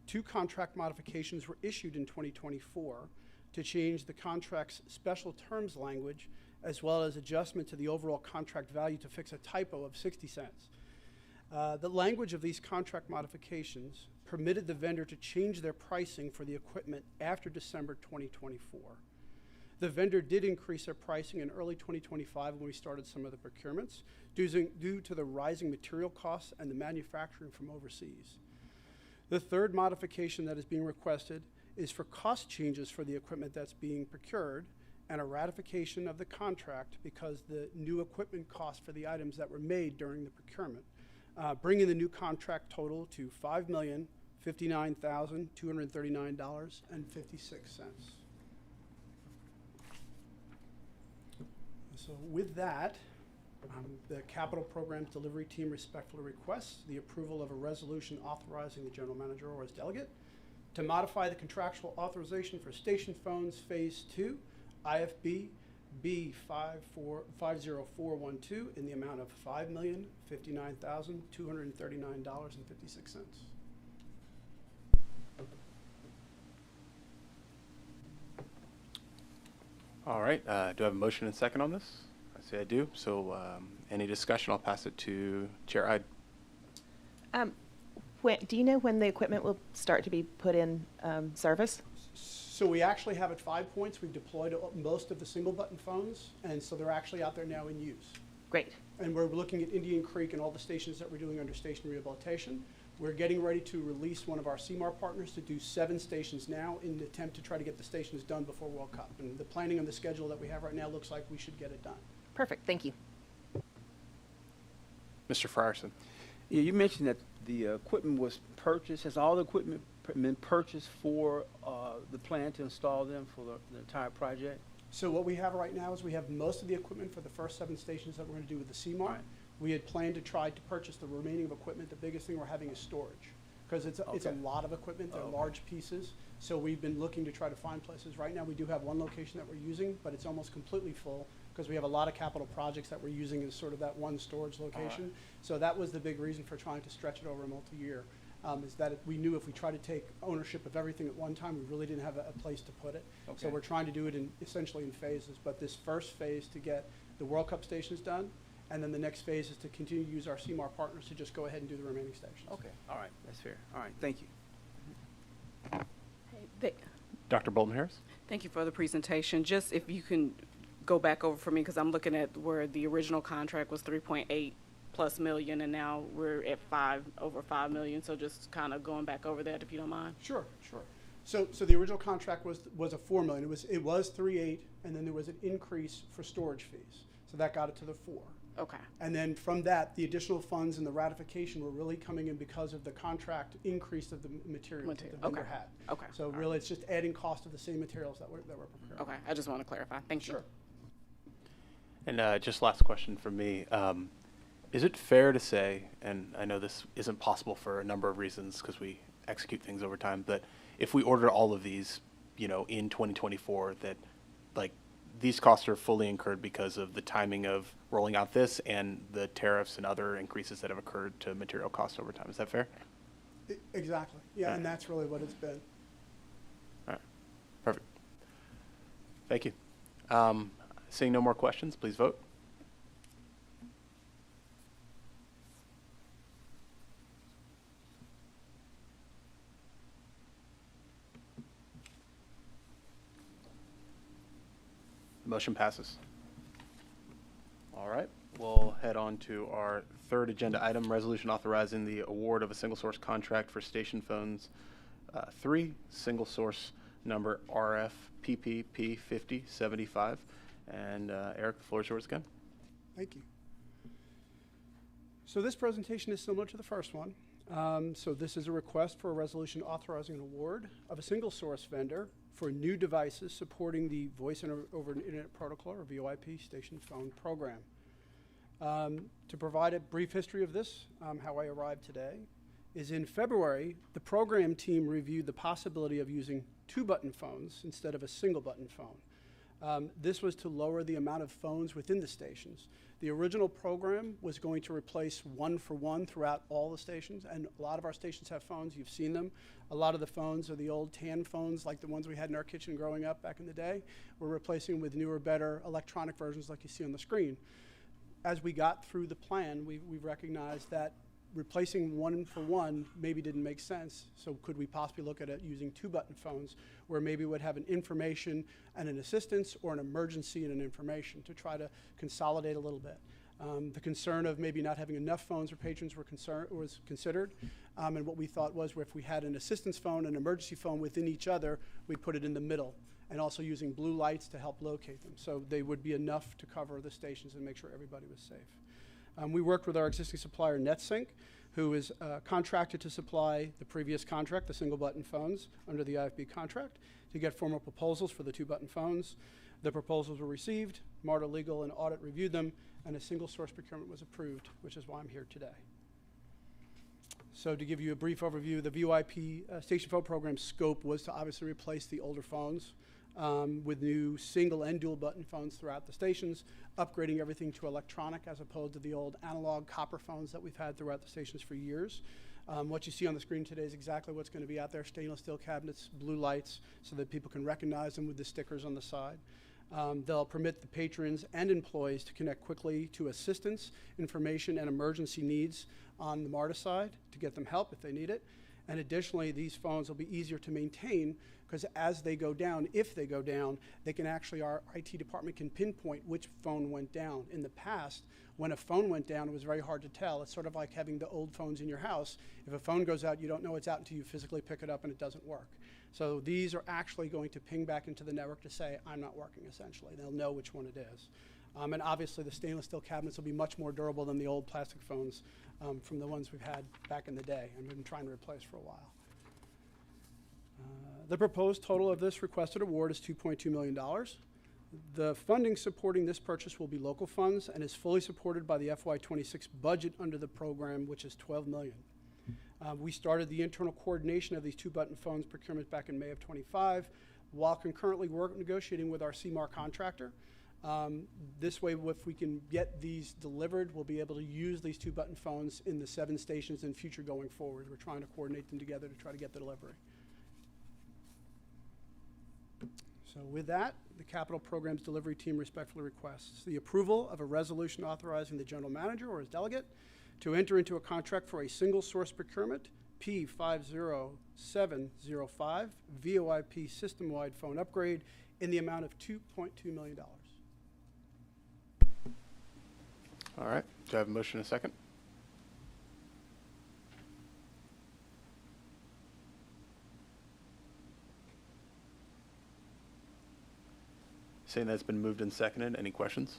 Two contract modifications were issued in 2024 to change the contract's special terms language as well as adjustment to the overall contract value to fix a typo of 60 cents. The language of these contract modifications permitted the vendor to change their pricing for the equipment after December 2024. The vendor did increase their pricing in early 2025 when we started some of the procurements due to the rising material costs and the manufacturing from overseas. The third modification that is being requested is for cost changes for the equipment that's being procured and a ratification of the contract because the new equipment costs for the items that were made during the procurement, bringing the new contract total to $5,059,239.56. So with that, the Capital Programs Delivery Team respectfully requests the approval of a resolution authorizing the General Manager or his delegate to modify the contractual authorization for station phones Phase 2, IFB B50412 in the amount of $5,059,239.56. All right, do I have a motion and second on this? I say I do. So any discussion, I'll pass it to Chair Ide. Do you know when the equipment will start to be put in service? So we actually have at 5 points. We've deployed most of the single button phones, and so they're actually out there now in use. Great. And we're looking at Indian Creek and all the stations that we're doing under station rehabilitation. We're getting ready to release one of our CMAR partners to do 7 stations now in an attempt to try to get the stations done before World Cup. And the planning and the schedule that we have right now looks like we should get it done. Perfect, thank you. Mr. Frierson. Yeah, you mentioned that the equipment was purchased. Has all the equipment been purchased for the plan to install them for the entire project? So what we have right now is we have most of the equipment for the first 7 stations that we're going to do with the CMAR. Right. We had planned to try to purchase the remaining of equipment. The biggest thing we're having is storage because it's a lot of equipment. They're large pieces. So we've been looking to try to find places. Right now we do have one location that we're using, but it's almost completely full because we have a lot of capital projects that we're using as sort of that one storage location. Right. So that was the big reason for trying to stretch it over a multi-year. Is that we knew if we tried to take ownership of everything at one time, we really didn't have a place to put it. Okay. So we're trying to do it essentially in phases. But this first phase to get the World Cup stations done, and then the next phase is to continue to use our CMAR partners to just go ahead and do the remaining stations. Okay, all right, that's fair. All right, thank you. Dr. Bolton Harris. Thank you for the presentation. Just if you can go back over for me, because I'm looking at where the original contract was 3.8+ million, and now we're at over 5 million. So just kind of going back over that, if you don't mind. Sure. So the original contract was a 4 million. It was 3.8, and then there was an increase for storage fees. So that got it to the 4. Okay. And then from that, the additional funds and the ratification were really coming in because of the contract increase of the materials that the vendor Okay. had. Okay. So really, it's just adding cost of the same materials that were prepared. Okay, I just want to clarify. Thank you. Sure. And just last question from me. Is it fair to say, and I know this isn't possible for a number of reasons because we execute things over time, but if we order all of these, you know, in 2024, that like these costs are fully incurred because of the timing of rolling out this and the tariffs and other increases that have occurred to material costs over time. Is that fair? Exactly. Yeah, and that's really what it's been. All right. Perfect. Thank you. Seeing no more questions, please vote. The motion passes. All right, we'll head on to our third agenda item, resolution authorizing the award of a single source contract for station phones 3, single source number RFPPP 5075. And Eric, the floor is yours again. Thank you. So this presentation is similar to the first one. So this is a request for a resolution authorizing an award of a single source vendor for new devices supporting the Voice over Internet Protocol, or VoIP, station phone program. To provide a brief history of this, how I arrived today, is in February, the program team reviewed the possibility of using 2-button phones instead of a single-button phone. This was to lower the amount of phones within the stations. The original program was going to replace 1-for-1 throughout all the stations, and a lot of our stations have phones. You've seen them. A lot of the phones are the old tan phones, like the ones we had in our kitchen growing up back in the day. We're replacing them with newer, better electronic versions like you see on the screen. As we got through the plan, we recognized that replacing 1-for-1 maybe didn't make sense. So could we possibly look at it using 2-button phones, where maybe it would have an information and an assistance, or an emergency and an information, to try to consolidate a little bit. The concern of maybe not having enough phones for patrons was considered, and what we thought was, if we had an assistance phone and an emergency phone within each other, we'd put it in the middle, and also using blue lights to help locate them. So they would be enough to cover the stations and make sure everybody was safe. We worked with our existing supplier, NetSync, who is contracted to supply the previous contract, the single-button phones, under the IFB contract, to get formal proposals for the 2-button phones. The proposals were received, MARTA Legal and Audit reviewed them, and a single-source procurement was approved, which is why I'm here today. So to give you a brief overview, the VoIP station phone program scope was to obviously replace the older phones with new single and dual button phones throughout the stations, upgrading everything to electronic as opposed to the old analog copper phones that we've had throughout the stations for years. What you see on the screen today is exactly what's going to be out there: stainless steel cabinets, blue lights, so that people can recognize them with the stickers on the side. They'll permit the patrons and employees to connect quickly to assistance, information, and emergency needs on the MARTA side to get them help if they need it. And additionally, these phones will be easier to maintain, because as they go down, if they go down, they can actually, our IT department can pinpoint which phone went down. In the past, when a phone went down, it was very hard to tell. It's sort of like having the old phones in your house. If a phone goes out, you don't know it's out until you physically pick it up and it doesn't work. So these are actually going to ping back into the network to say, I'm not working, essentially. They'll know which one it is. And obviously, the stainless steel cabinets will be much more durable than the old plastic phones from the ones we've had back in the day and we've been trying to replace for a while. The proposed total of this requested award is $2.2 million. The funding supporting this purchase will be local funds and is fully supported by the FY26 budget under the program, which is $12 million. We started the internal coordination of these 2-button phones procurement back in May of 25, while concurrently negotiating with our CMAR contractor. This way, if we can get these delivered, we'll be able to use these 2-button phones in the 7 stations in future going forward. We're trying to coordinate them together to try to get the delivery. So with that, the capital programs delivery team respectfully requests the approval of a resolution authorizing the general manager or his delegate to enter into a contract for a single source procurement, P50705, VoIP system-wide phone upgrade in the amount of $2.2 million. All right. Do I have a motion and a second? Seeing that's been moved and seconded, any questions?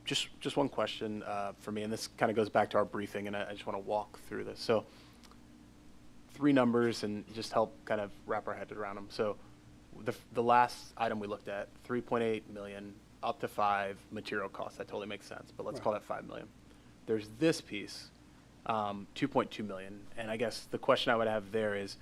Just one question for me, and this kind of goes back to our briefing, and I just want to walk through this. So, three numbers, and just help kind of wrap our head around them. So, the last item we looked at, 3.8 million, up to 5 material costs. That totally makes sense, but let's call that 5 million. There's this piece, 2.2 million, and I guess the question I would have there is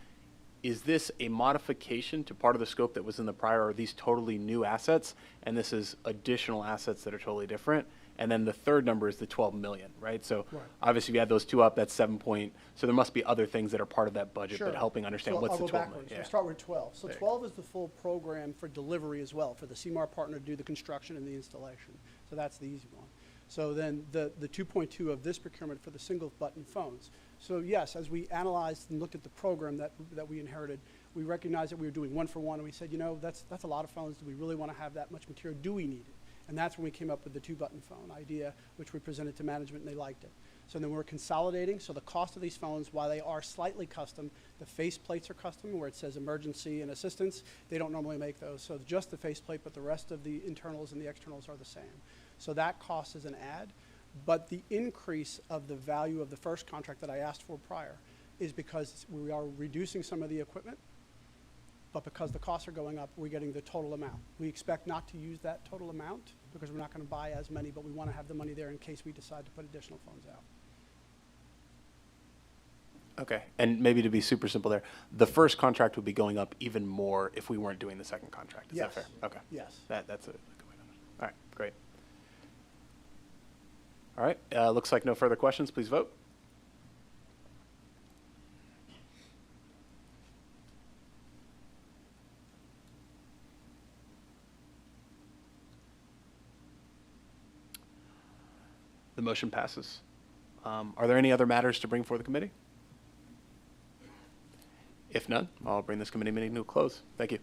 this a modification to part of the scope that was in the prior, or are these totally new assets, and this is additional assets that are totally different? And then the third number is the 12 million, right? So obviously, if you add those two up, that's 7 point. So there must be other things that are part of that budget, but helping understand So what's I'll the go 12 backwards. million. I'll start with 12. So 12 is the full program for delivery as well, for the CMAR partner to do the construction and the installation. So that's the easy one. So then the 2.2 of this procurement for the single button phones. So yes, as we analyzed and looked at the program that we inherited, we recognized that we were doing one for one, and we said, you know, that's a lot of phones. Do we really want to have that much material? Do we need it? And that's when we came up with the 2-button phone idea, which we presented to management, and they liked it. So then we're consolidating. So the cost of these phones, while they are slightly custom, the face plates are custom, where it says emergency and assistance. They don't normally make those. So just the face plate, but the rest of the internals and the externals are the same. So that cost is an add. But the increase of the value of the first contract that I asked for prior is because we are reducing some of the equipment, but because the costs are going up, we're getting the total amount. We expect not to use that total amount because we're not going to buy as many, but we want to have the money there in case we decide to put additional phones out. Okay, and maybe to be super simple there, the first contract would be going up even more if we weren't doing the second contract. Is that fair? Okay. Yes. That's a good way to understand. All right, great. All right, looks like no further questions. Please vote. The motion passes. Are there any other matters to bring before the committee? If none, I'll bring this committee meeting to a close. Thank you.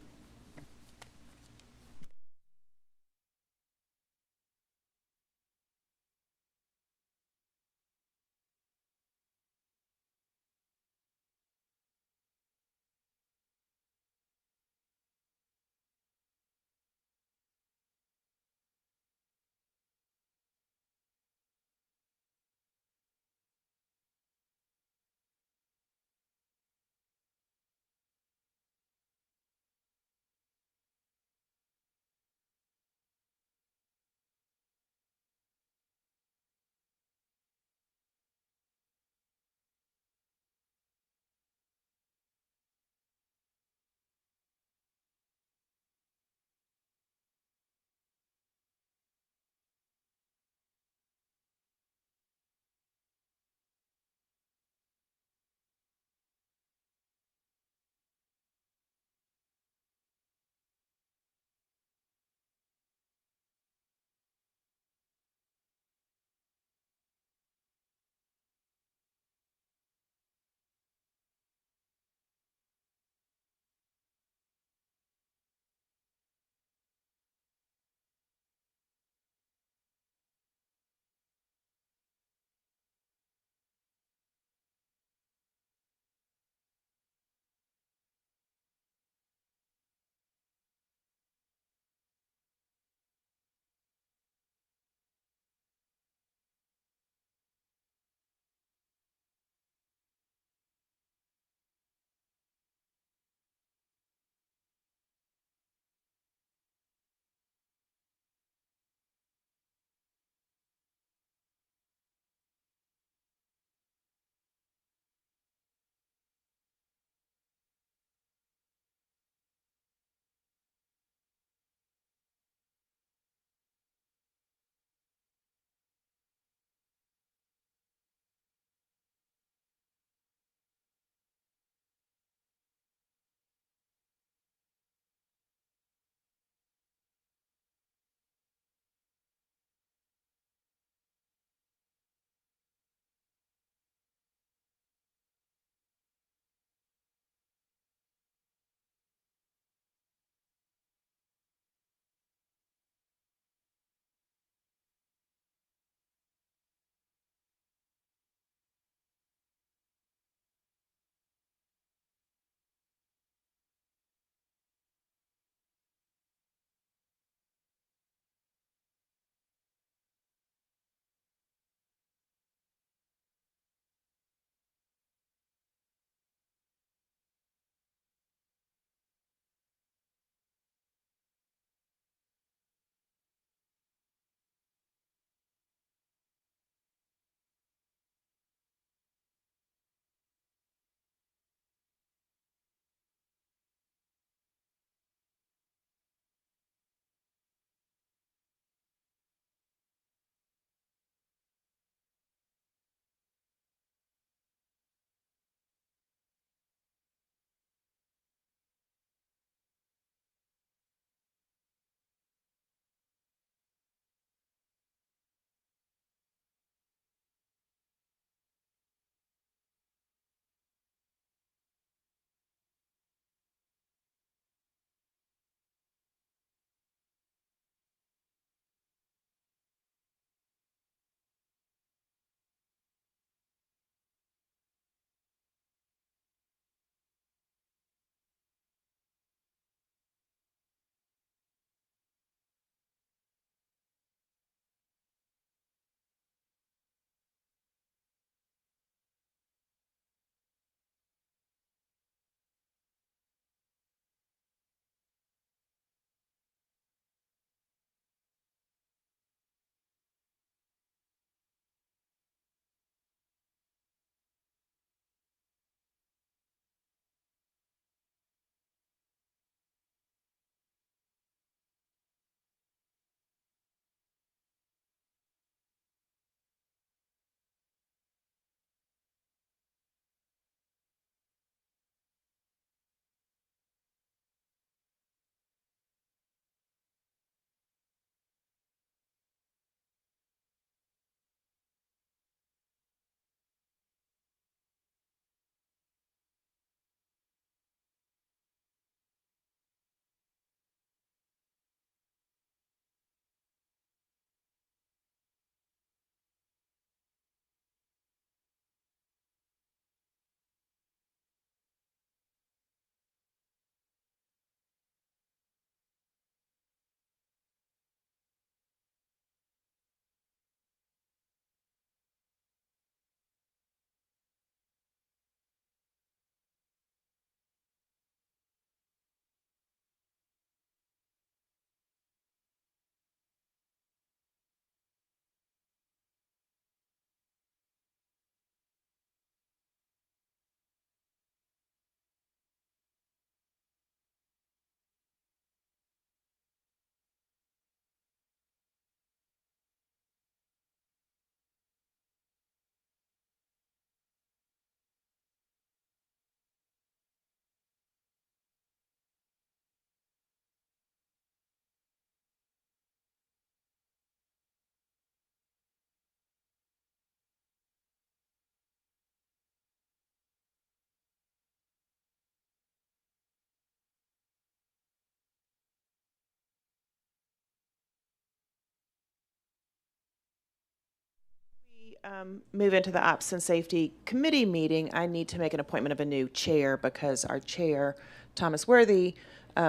move into the Ops and Safety Committee meeting, I need to make an appointment of a new chair because our chair, Thomas Worthy,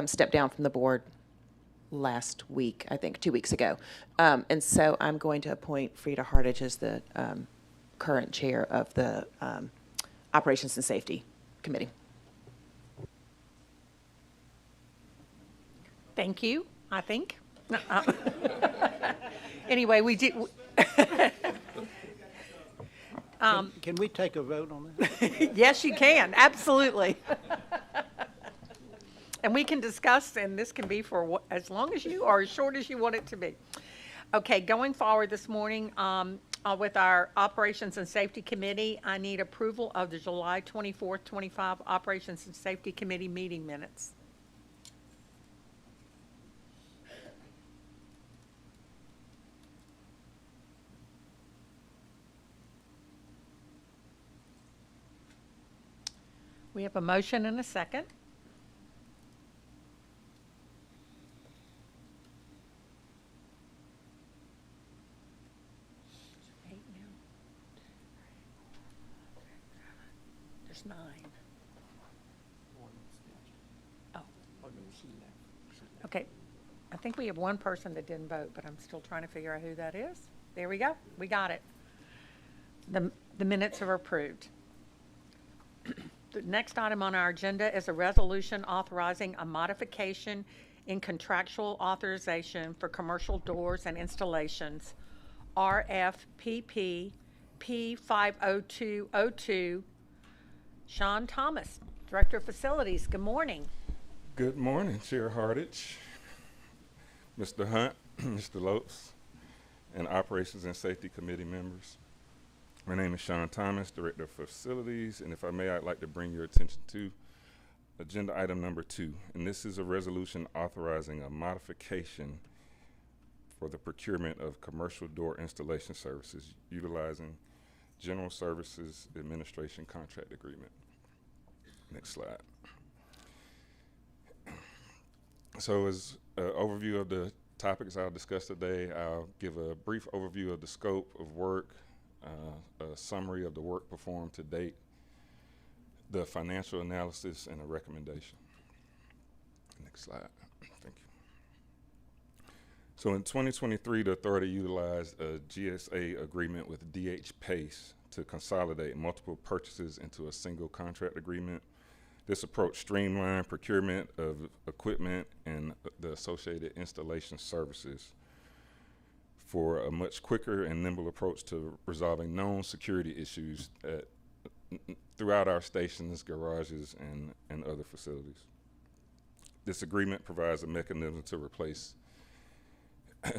stepped down from the board last week, I think 2 weeks ago. And so I'm going to appoint Frida Hardage as the current chair of the Operations and Safety Committee. Thank you, I think. Anyway, we do. Can we take a vote on that? Yes, you can, absolutely. And we can discuss, and this can be for as long as you, or as short as you want it to be. Okay, going forward this morning, with our Operations and Safety Committee, I need approval of the July 24th, 25 Operations and Safety Committee meeting minutes. We have a motion and a second. There's 9. Oh. Okay. I think we have one person that didn't vote, but I'm still trying to figure out who that is. There we go. We got it. The minutes are approved. The next item on our agenda is a resolution authorizing a modification in contractual authorization for commercial doors and installations, RFPP P50202. Sean Thomas, Director of Facilities, good morning. Good morning, Chair Hardage, Mr. Hunt, Mr. Lopes, and Operations and Safety Committee members. My name is Sean Thomas, Director of Facilities, and if I may, I'd like to bring your attention to agenda item number 2. And this is a resolution authorizing a modification for the procurement of commercial door installation services utilizing General Services Administration Contract Agreement. Next slide. So as an overview of the topics I'll discuss today, I'll give a brief overview of the scope of work, a summary of the work performed to date, the financial analysis, and a recommendation. Next slide. Thank you. So in 2023, the authority utilized a GSA agreement with DH Pace to consolidate multiple purchases into a single contract agreement. This approach streamlined procurement of equipment and the associated installation services for a much quicker and nimble approach to resolving known security issues throughout our stations, garages, and other facilities. This agreement provides a mechanism to replace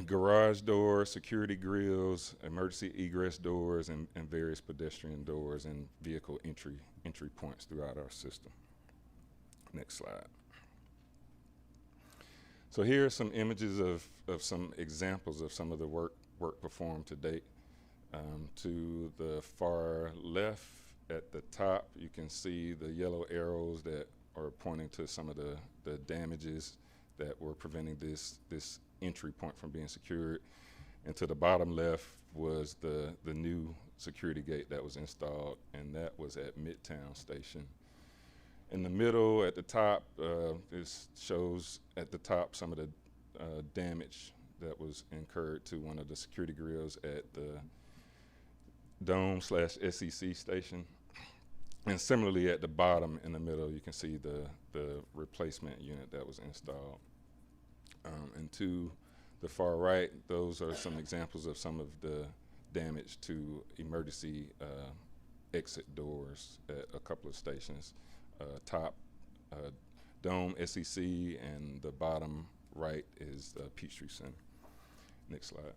garage doors, security grills, emergency egress doors, and various pedestrian doors and vehicle entry points throughout our system. Next slide. So here are some images of some examples of some of the work performed to date. To the far left at the top, you can see the yellow arrows that are pointing to some of the damages that were preventing this entry point from being secured. And to the bottom left was the new security gate that was installed, and that was at Midtown Station. In the middle at the top, this shows at the top some of the damage that was incurred to one of the security grills at the Dome/SEC station. And similarly at the bottom in the middle, you can see the replacement unit that was installed. And to the far right, those are some examples of some of the damage to emergency exit doors at a couple of stations. Top Dome SEC, and the bottom right is Peachtree Center. Next slide.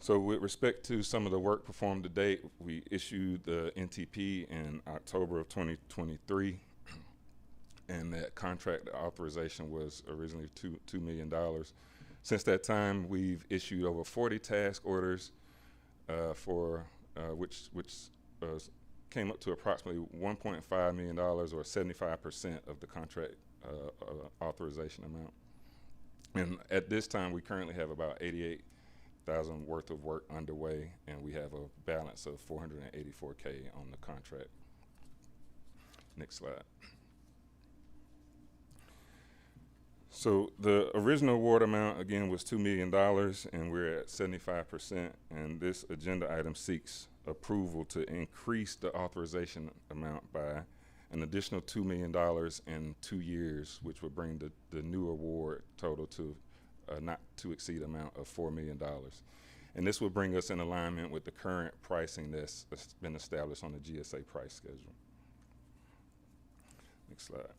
So with respect to some of the work performed to date, we issued the NTP in October of 2023, and that contract authorization was originally $2 million. Since that time, we've issued over 40 task orders for which came up to approximately $1.5 million, or 75% of the contract authorization amount. And at this time, we currently have about 88 thousand worth of work underway, and we have a balance of $484K on the contract. Next slide. So the original award amount, again, was $2 million, and we're at 75%, and this agenda item seeks approval to increase the authorization amount by an additional $2 million in 2 years, which would bring the new award total to a not to exceed amount of $4 million. And this would bring us in alignment with the current pricing that's been established on the GSA price schedule. Next slide.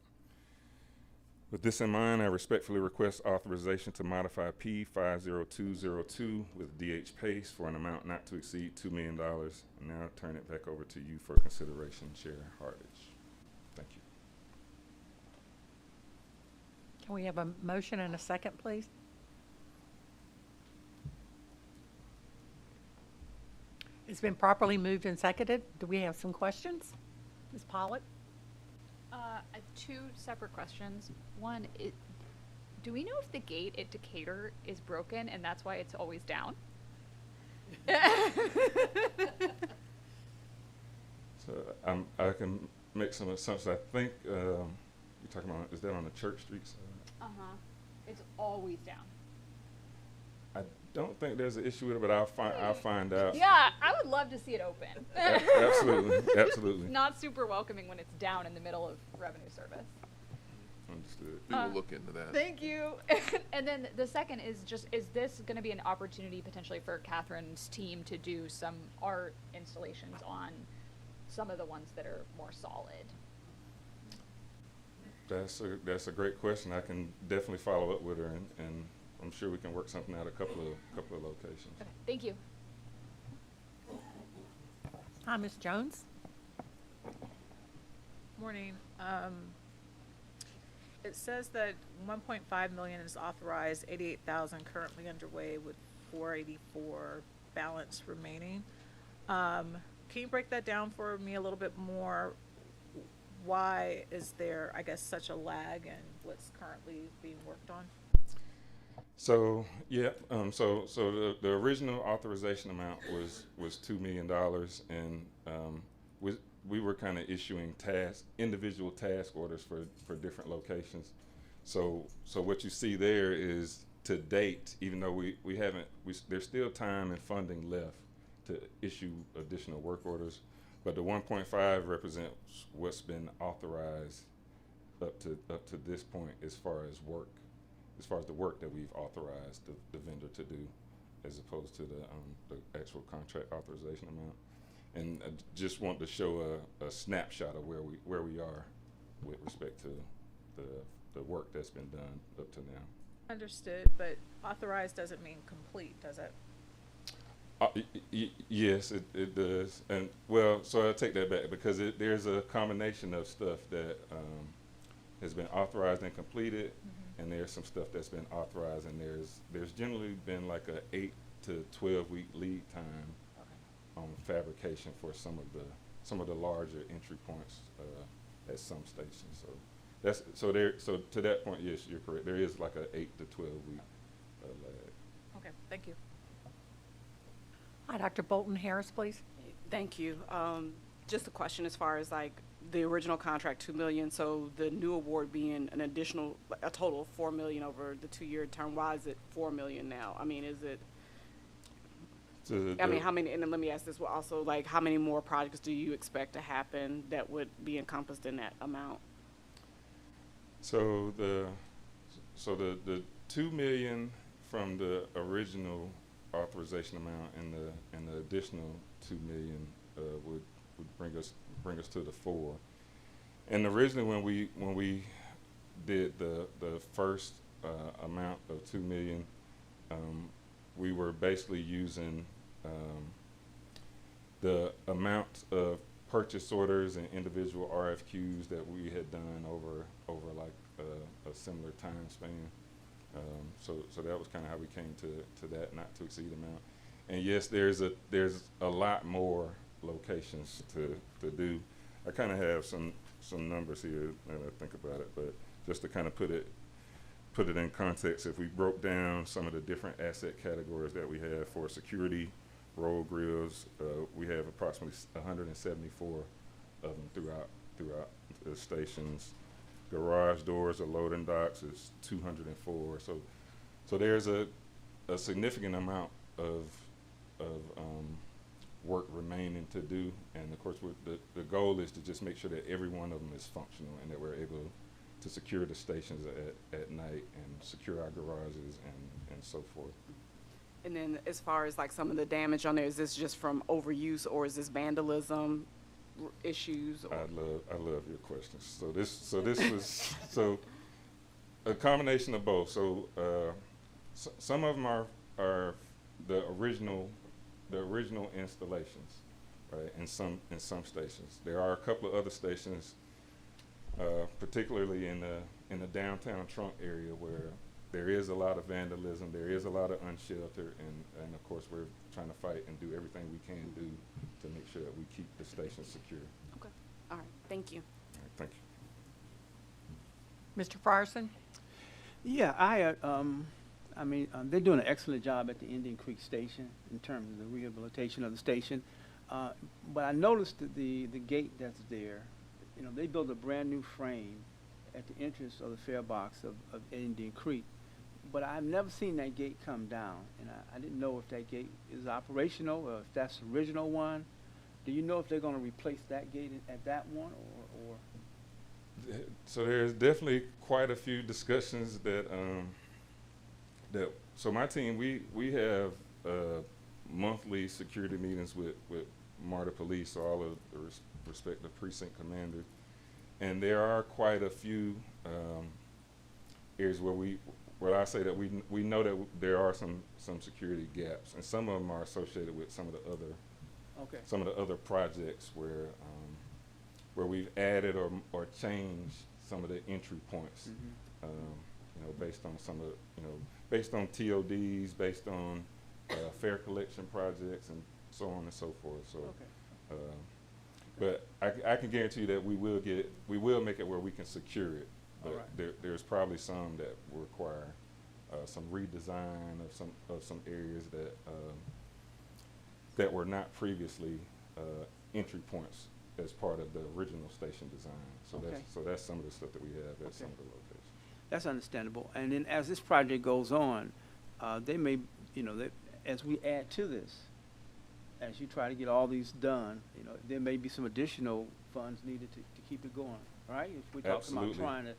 With this in mind, I respectfully request authorization to modify P50202 with DH Pace for an amount not to exceed $2 million. And now I turn it back over to you for consideration, Chair Hardage. Thank you. Can we have a motion and a second, please? It's been properly moved and seconded. Do we have some questions? Ms. Pollitt? I have two separate questions. One, do we know if the gate at Decatur is broken and that's why it's always down? So I can make some assumptions. I think you're talking about, is that on the Church Street side? Uh-huh. It's always down. I don't think there's an issue with it, but I'll find out. Yeah, I would love to see it open. Absolutely, absolutely. Not super welcoming when it's down in the middle of revenue service. Understood. We will look into that. Thank you. And then the second is just, is this going to be an opportunity potentially for Catherine's team to do some art installations on some of the ones that are more solid? That's a great question. I can definitely follow up with her, and I'm sure we can work something out a couple of locations. Okay, thank you. Hi, Ms. Jones. Morning. It says that 1.5 million is authorized, 88,000 currently underway with 484 balance remaining. Can you break that down for me a little bit more? Why is there, I guess, such a lag in what's currently being worked on? So yeah, so the original authorization amount was $2 million, and we were kind of issuing individual task orders for different locations. So what you see there is, to date, even though we haven't, there's still time and funding left to issue additional work orders, but the 1.5 represents what's been authorized up to this point as far as the work that we've authorized the vendor to do, as opposed to the actual contract authorization amount. And I just want to show a snapshot of where we are with respect to the work that's been done up to now. Understood, but authorized doesn't mean complete, does it? Yes, it does. And well, so I take that back, because there's a combination of stuff that has been authorized and completed, and there's some stuff that's been authorized, and there's generally been like a 8 to 12 week lead time on fabrication for some of the larger entry points at some stations. So so to that point, yes, you're correct. There is like a 8 to 12 week lag. Okay, thank you. Hi, Dr. Bolton Harris, please. Thank you. Just a question as far as like the original contract, $2 million, so the new award being an additional, a total of $4 million over the 2-year term. Why is it $4 million now? I mean, is it? I mean, how many? And then let me ask this: well, also, like, how many more projects do you expect to happen that would be encompassed in that amount? So the $2 million from the original authorization amount and the additional $2 million would bring us to the 4. And originally, when we did the first amount of $2 million, we were basically using the amount of purchase orders and individual RFQs that we had done over like a similar time span. So that was kind of how we came to that not to exceed amount. And yes, there's a lot more locations to do. I kind of have some numbers here when I think about it, but just to kind of put it put it in context, if we broke down some of the different asset categories that we have for security, roll grills, we have approximately 174 of them throughout the stations. Garage doors or loading docks is 204. So there's a significant amount of work remaining to do, and of course the goal is to just make sure that every one of them is functional and that we're able to secure the stations at night and secure our garages and so forth. And then as far as like some of the damage on there, is this just from overuse or is this vandalism issues? Or? I love your questions. So this was a combination of both. So some of them are the original installations, right? In some stations, there are a couple of other stations, particularly in the downtown trunk area, where there is a lot of vandalism, there is a lot of unsheltered, and of course we're trying to fight and do everything we can do to make sure that we keep the station secure. Okay. All right. Thank you. All right, thank you. Mr. Frierson? Yeah, they're doing an excellent job at the Indian Creek Station in terms of the rehabilitation of the station. But I noticed that the gate that's there, they built a brand new frame at the entrance of the fare box of Indian Creek. But I've never seen that gate come down, and I didn't know if that gate is operational or if that's the original one. Do you know if they're going to replace that gate at that one or? So there's definitely quite a few discussions so my team, we have monthly security meetings with MARTA police, so all of the respective precinct commanders, and there are quite a few areas where I say that we know that there are some security gaps, and some of them are associated with some of the other projects where we've added or changed some of the entry points, based on based on TODs, based on fare collection projects, and so on and so forth. So, but I can guarantee you that we will make it where we can secure it. But there's probably some that will require some redesign of some areas that were not previously entry points as part of the original station design. So that's some of the stuff that we have at some of the locations. That's understandable. And then as this project goes on, they may, as we add to this, as you try to get all these done, there may be some additional funds needed to keep it going, right? If we're talking about trying to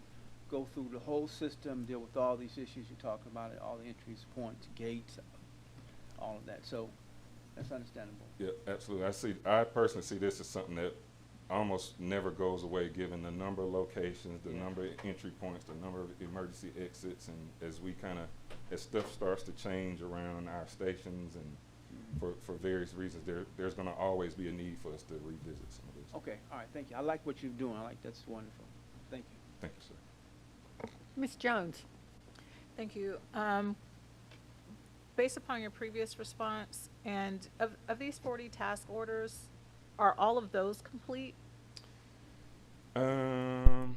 go through the whole system, deal with all these issues you're talking about, all the entries, points, gates, all of that. So that's understandable. Yeah, absolutely. I personally see this as something that almost never goes away, given the number of locations, the number of entry points, the number of emergency exits, and as stuff starts to change around our stations and for various reasons, there's going to always be a need for us to revisit some of this. Okay, all right, thank you. I like what you're doing. That's wonderful. Thank you. Thank you, sir. Ms. Jones? Thank you. Based upon your previous response, and of these 40 task orders, are all of those complete? I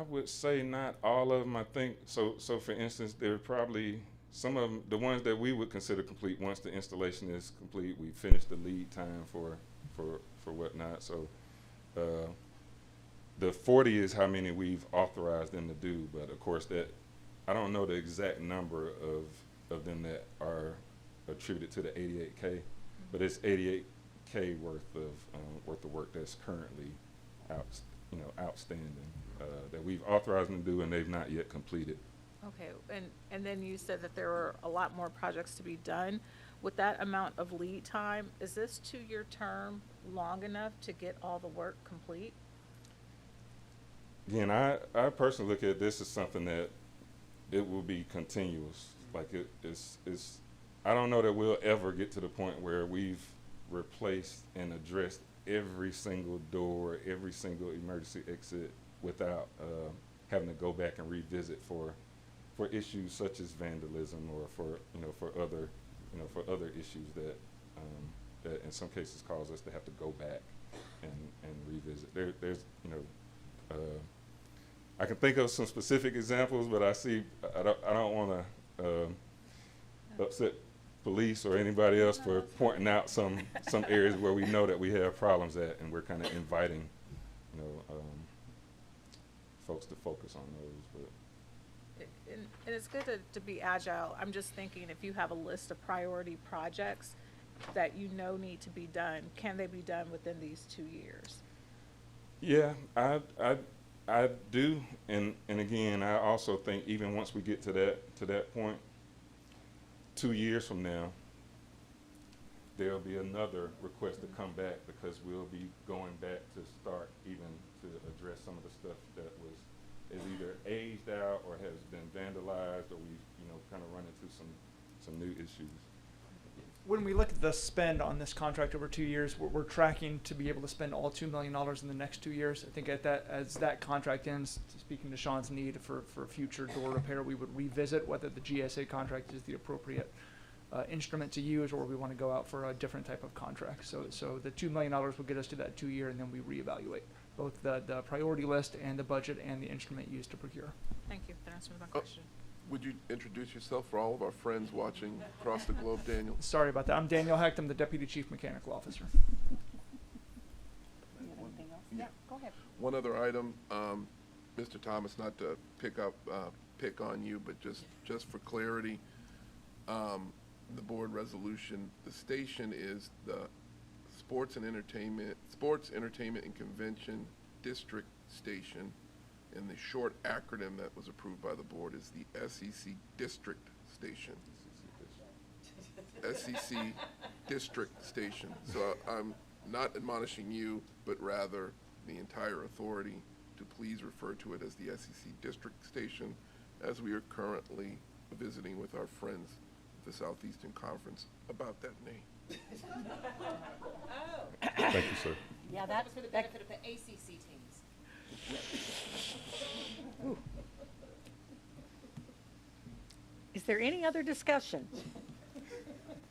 would say not all of them. I think so. For instance, there are probably some of them, the ones that we would consider complete. Once the installation is complete, we finish the lead time for whatnot. So the 40 is how many we've authorized them to do. But of course, that I don't know the exact number of them that are attributed to the 88K, but it's 88K worth of work that's currently outstanding that we've authorized them to do, and they've not yet completed. Okay, and then you said that there were a lot more projects to be done. With that amount of lead time, is this 2-year term long enough to get all the work complete? Again, I personally look at this as something that it will be continuous. Like it's I don't know that we'll ever get to the point where we've replaced and addressed every single door, every single emergency exit without having to go back and revisit for issues such as vandalism or for other issues that in some cases cause us to have to go back and revisit. There's I can think of some specific examples, but I don't want to upset police or anybody else for pointing out some areas where we know that we have problems at, and we're kind of inviting, folks to focus on those. But And it's good to be agile. I'm just thinking, if you have a list of priority projects that need to be done, can they be done within these 2 years? yeah, I do, and again, I also think even once we get to that point, 2 years from now, there'll be another request to come back, because we'll be going back to start even to address some of the stuff that is either aged out or has been vandalized, or we've kind of run into some new issues. When we look at the spend on this contract over 2 years, we're tracking to be able to spend all $2 million in the next 2 years. I think as that contract ends, speaking to Sean's need for future door repair, we would revisit whether the GSA contract is the appropriate instrument to use, or we want to go out for a different type of contract. So the $2 million will get us to that 2 year, and then we reevaluate both the priority list and the budget and the instrument used to procure. Thank you. That answers my question. Would you introduce yourself for all of our friends watching across the globe, Daniel? Sorry about that. I'm Daniel Hecht. I'm the Deputy Chief Mechanical Officer. Yeah, go ahead. One other item, Mr. Thomas, not to pick on you, but just for clarity, the board resolution, the station is the Sports, Entertainment and Convention District Station, and the short acronym that was approved by the board is the SEC District Station. SEC District Station. So I'm not admonishing you, but rather the entire authority to please refer to it as the SEC District Station, as we are currently visiting with our friends at the Southeastern Conference about that name. Thank you, sir. Yeah, that was for the benefit of the ACC teams. Is there any other discussion?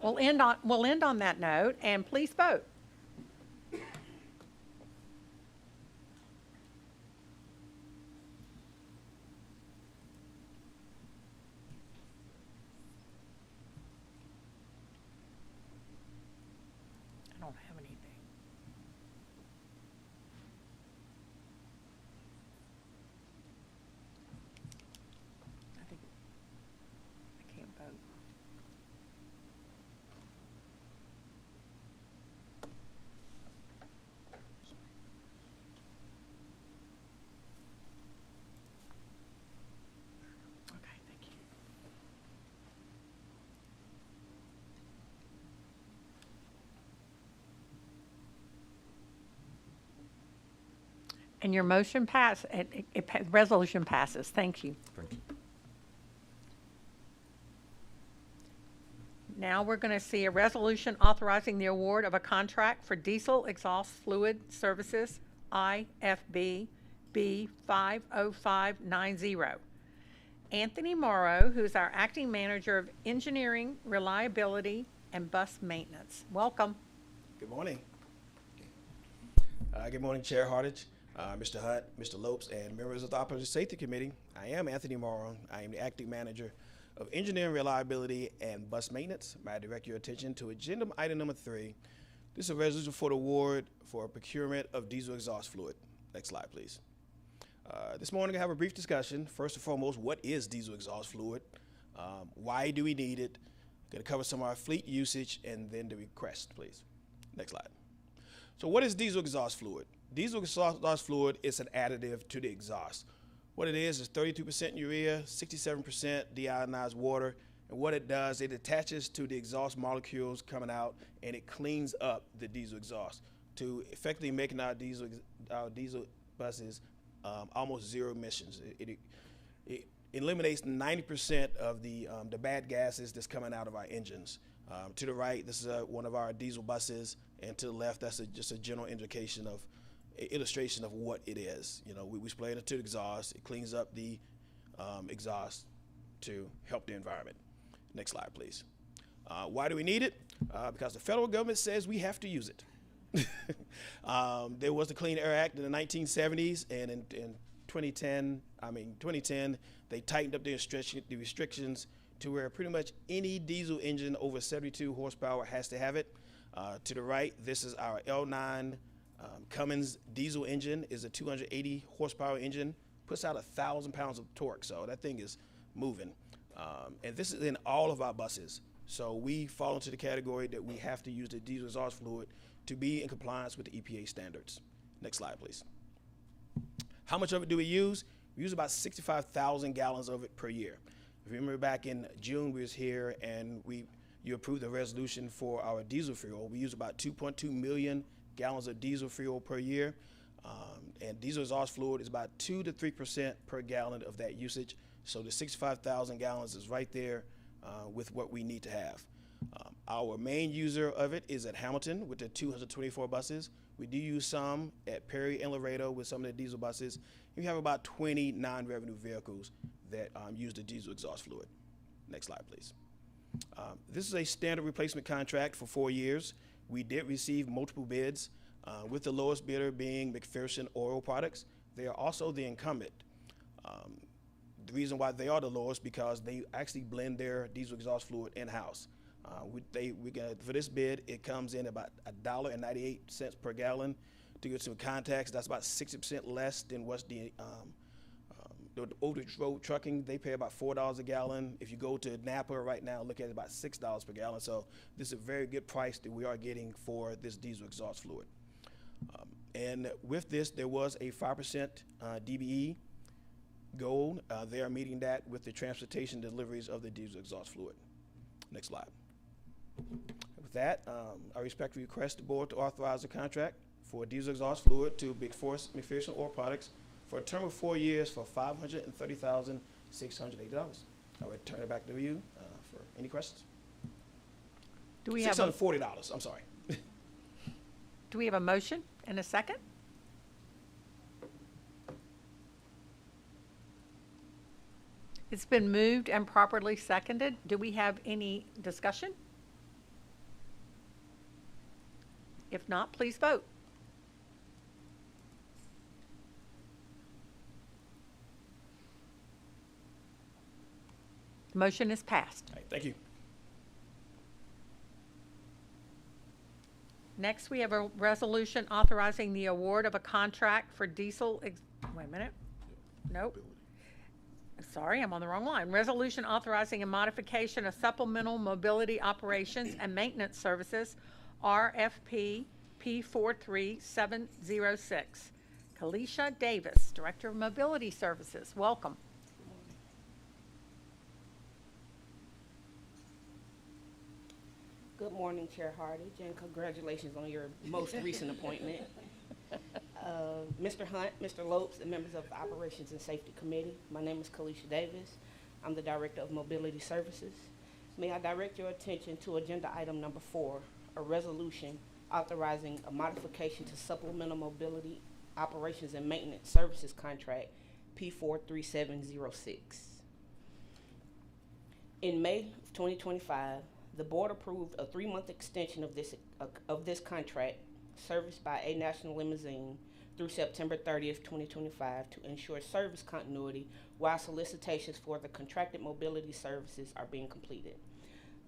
We'll end on that note, and please vote. I don't have anything. I can't vote. Okay, thank you. And your motion resolution passes. Thank you. Thank you. Now we're going to see a resolution authorizing the award of a contract for diesel exhaust fluid services, IFB B50590. Anthony Morrow, who's our acting manager of engineering, reliability, and bus maintenance. Welcome. Good morning. Good morning, Chair Hartage, Mr. Hunt, Mr. Lopes, and members of the Operations Safety Committee. I am Anthony Morrow. I am the acting manager of engineering, reliability, and bus maintenance. May I direct your attention to agenda item number 3. This is a resolution for the award for procurement of diesel exhaust fluid. Next slide, please. This morning I have a brief discussion. First and foremost, what is diesel exhaust fluid? Why do we need it? Going to cover some of our fleet usage, and then the request, please. Next slide. So what is diesel exhaust fluid? Diesel exhaust fluid is an additive to the exhaust. What it is 32% urea, 67% deionized water, and what it does, it attaches to the exhaust molecules coming out, and it cleans up the diesel exhaust to effectively making our diesel buses almost zero emissions. It eliminates 90% of the bad gases that's coming out of our engines. To the right, this is one of our diesel buses, and to the left, that's just a general illustration of what it is. You know, we spray it into the exhaust. It cleans up the exhaust to help the environment. Next slide, please. Why do we need it? Because the federal government says we have to use it. There was the Clean Air Act in the 1970s, and in 2010, they tightened up the restrictions to where pretty much any diesel engine over 72 horsepower has to have it. To the right, this is our L9 Cummins diesel engine. Is a 280 horsepower engine, puts out 1,000 pounds of torque, so that thing is moving. And this is in all of our buses. So we fall into the category that we have to use the diesel exhaust fluid to be in compliance with the EPA standards. Next slide, please. How much of it do we use? We use about 65,000 gallons of it per year. If you remember back in June, we was here and you approved the resolution for our diesel fuel. We use about 2.2 million gallons of diesel fuel per year. And diesel exhaust fluid is about 2 to 3% per gallon of that usage. So the 65,000 gallons is right there with what we need to have. Our main user of it is at Hamilton with the 224 buses. We do use some at Perry and Laredo with some of the diesel buses. We have about 20 non-revenue vehicles that use the diesel exhaust fluid. Next slide, please. This is a standard replacement contract for 4 years. We did receive multiple bids, with the lowest bidder being McPherson Oil Products. They are also the incumbent. The reason why they are the lowest because they actually blend their diesel exhaust fluid in-house. For this bid, it comes in about $1.98 per gallon. To get some context, that's about 60% less than what's the over the road trucking. They pay about $4 a gallon. If you go to Napa right now, look at it, about $6 per gallon. So this is a very good price that we are getting for this diesel exhaust fluid. And with this, there was a 5% DBE goal. They are meeting that with the transportation deliveries of the diesel exhaust fluid. Next slide. With that, I respectfully request the board to authorize a contract for diesel exhaust fluid to McPherson Oil Products for a term of 4 years for $530,680. I would turn it back to you for any questions. Do we have $640, I'm sorry. Do we have a motion and a second? It's been moved and properly seconded. Do we have any discussion? If not, please vote. The motion is passed. All right, thank you. Next, we have a resolution authorizing the award of a contract for wait a minute. Nope. Sorry, I'm on the wrong line. Resolution authorizing a modification of supplemental mobility operations and maintenance services, RFP P43706. Kalisha Davis, Director of Mobility Services, welcome. Good morning, Chair Hardage, and congratulations on your most recent appointment. Mr. Hunt, Mr. Lopes, and members of the Operations and Safety Committee, my name is Kalisha Davis. I'm the Director of Mobility Services. May I direct your attention to agenda item number 4, a resolution authorizing a modification to supplemental mobility operations and maintenance services contract P43706. In May of 2025, the board approved a 3-month extension of this contract serviced by A National Limousine through September 30th, 2025 to ensure service continuity while solicitations for the contracted mobility services are being completed.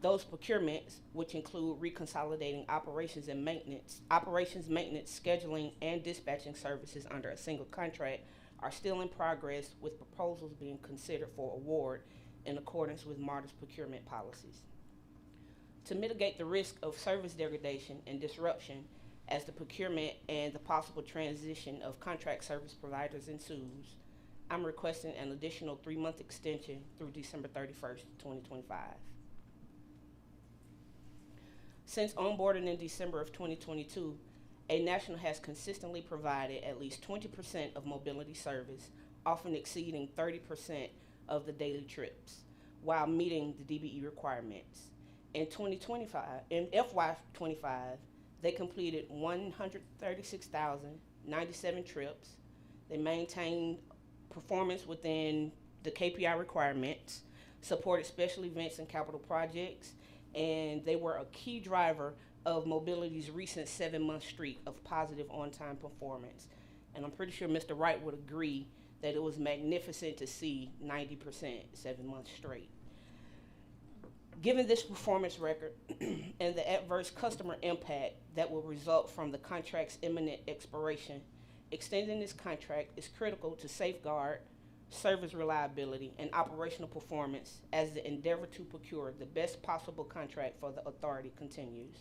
Those procurements, which include reconsolidating operations, maintenance, scheduling, and dispatching services under a single contract, are still in progress with proposals being considered for award in accordance with MARTA's procurement policies. To mitigate the risk of service degradation and disruption as the procurement and the possible transition of contract service providers ensues, I'm requesting an additional 3-month extension through December 31st, 2025. Since onboarding in December of 2022, A National has consistently provided at least 20% of mobility service, often exceeding 30% of the daily trips, while meeting the DBE requirements. In FY25, they completed 136,097 trips. They maintained performance within the KPI requirements, supported special events and capital projects, and they were a key driver of mobility's recent 7-month streak of positive on-time performance. And I'm pretty sure Mr. Wright would agree that it was magnificent to see 90% 7 months straight. Given this performance record and the adverse customer impact that will result from the contract's imminent expiration, extending this contract is critical to safeguard service reliability and operational performance as the endeavor to procure the best possible contract for the authority continues.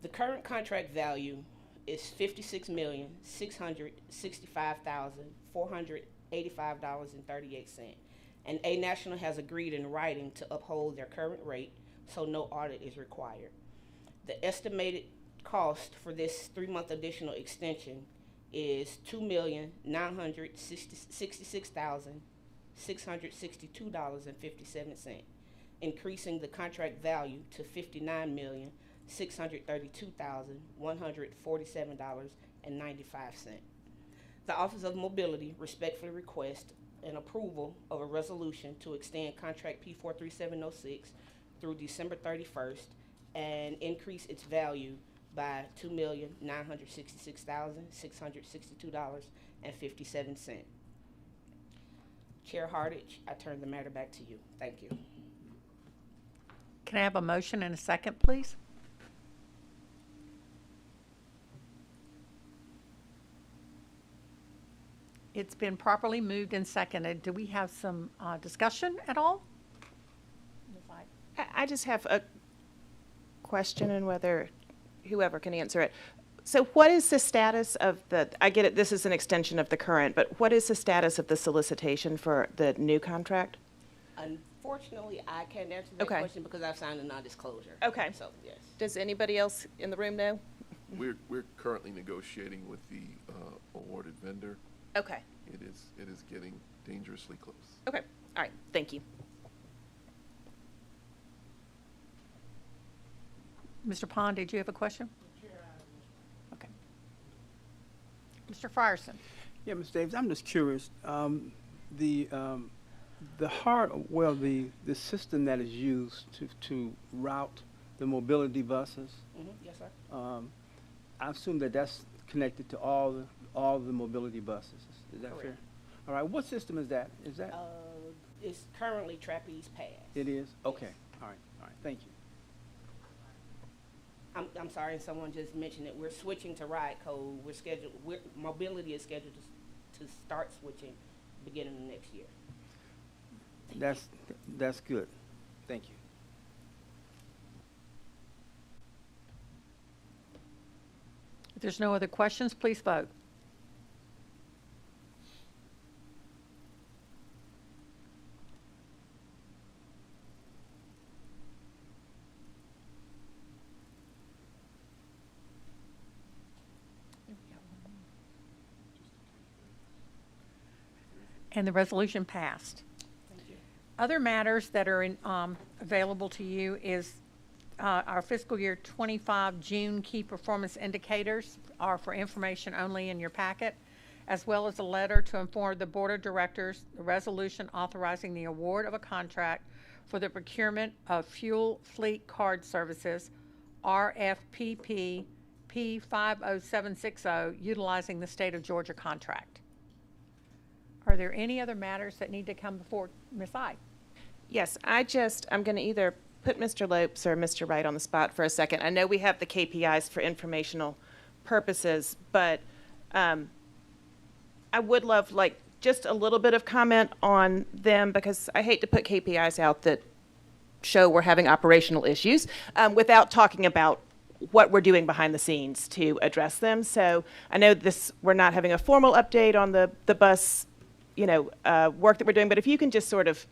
The current contract value is $56,665,485.38, and A National has agreed in writing to uphold their current rate, so no audit is required. The estimated cost for this 3-month additional extension is $2,966,662.57, increasing the contract value to $59,632,147.95. The Office of Mobility respectfully requests an approval of a resolution to extend contract P43706 through December 31st and increase its value by $2,966,662.57. Chair Hardage, I turn the matter back to you. Thank you. Can I have a motion and a second, please? It's been properly moved and seconded. Do we have some discussion at all? I just have a question, and whether whoever can answer it. So what is the status of the, I get it, this is an extension of the current, but what is the status of the solicitation for the new contract? Unfortunately, I can't answer that Okay. question because I've signed a non-disclosure. Okay. So, yes. Does anybody else in the room know? We're currently negotiating with the awarded vendor. Okay. It is getting dangerously close. Okay. All right. Thank you. Mr. Pond, did you have a question? Okay. Mr. Frierson. Yeah, Ms. Davis, I'm just curious. The system that is used to route the mobility buses. Yes, sir. I assume that that's connected to all the mobility buses. Is that fair? Correct. All right. What system is that? Is that? It's currently Trapeze Pass. It is. Okay. Yes. All right. Thank you. I'm sorry, someone just mentioned it. We're switching to ride code. Mobility is scheduled to start switching beginning of next year. That's good. Thank you. If there's no other questions, please vote. And the resolution passed. Thank you. Other matters that are available to you is our fiscal year 25 June key performance indicators are for information only in your packet, as well as a letter to inform the Board of Directors the resolution authorizing the award of a contract for the procurement of fuel fleet card services, RFPP P50760, utilizing the State of Georgia contract. Are there any other matters that need to come before Ms. I? Yes, I'm going to either put Mr. Lopes or Mr. Wright on the spot for a second. I know we have the KPIs for informational purposes, but I would love just a little bit of comment on them, because I hate to put KPIs out that show we're having operational issues without talking about what we're doing behind the scenes to address them. So I know we're not having a formal update on the bus work that we're doing, but if you can just sort of,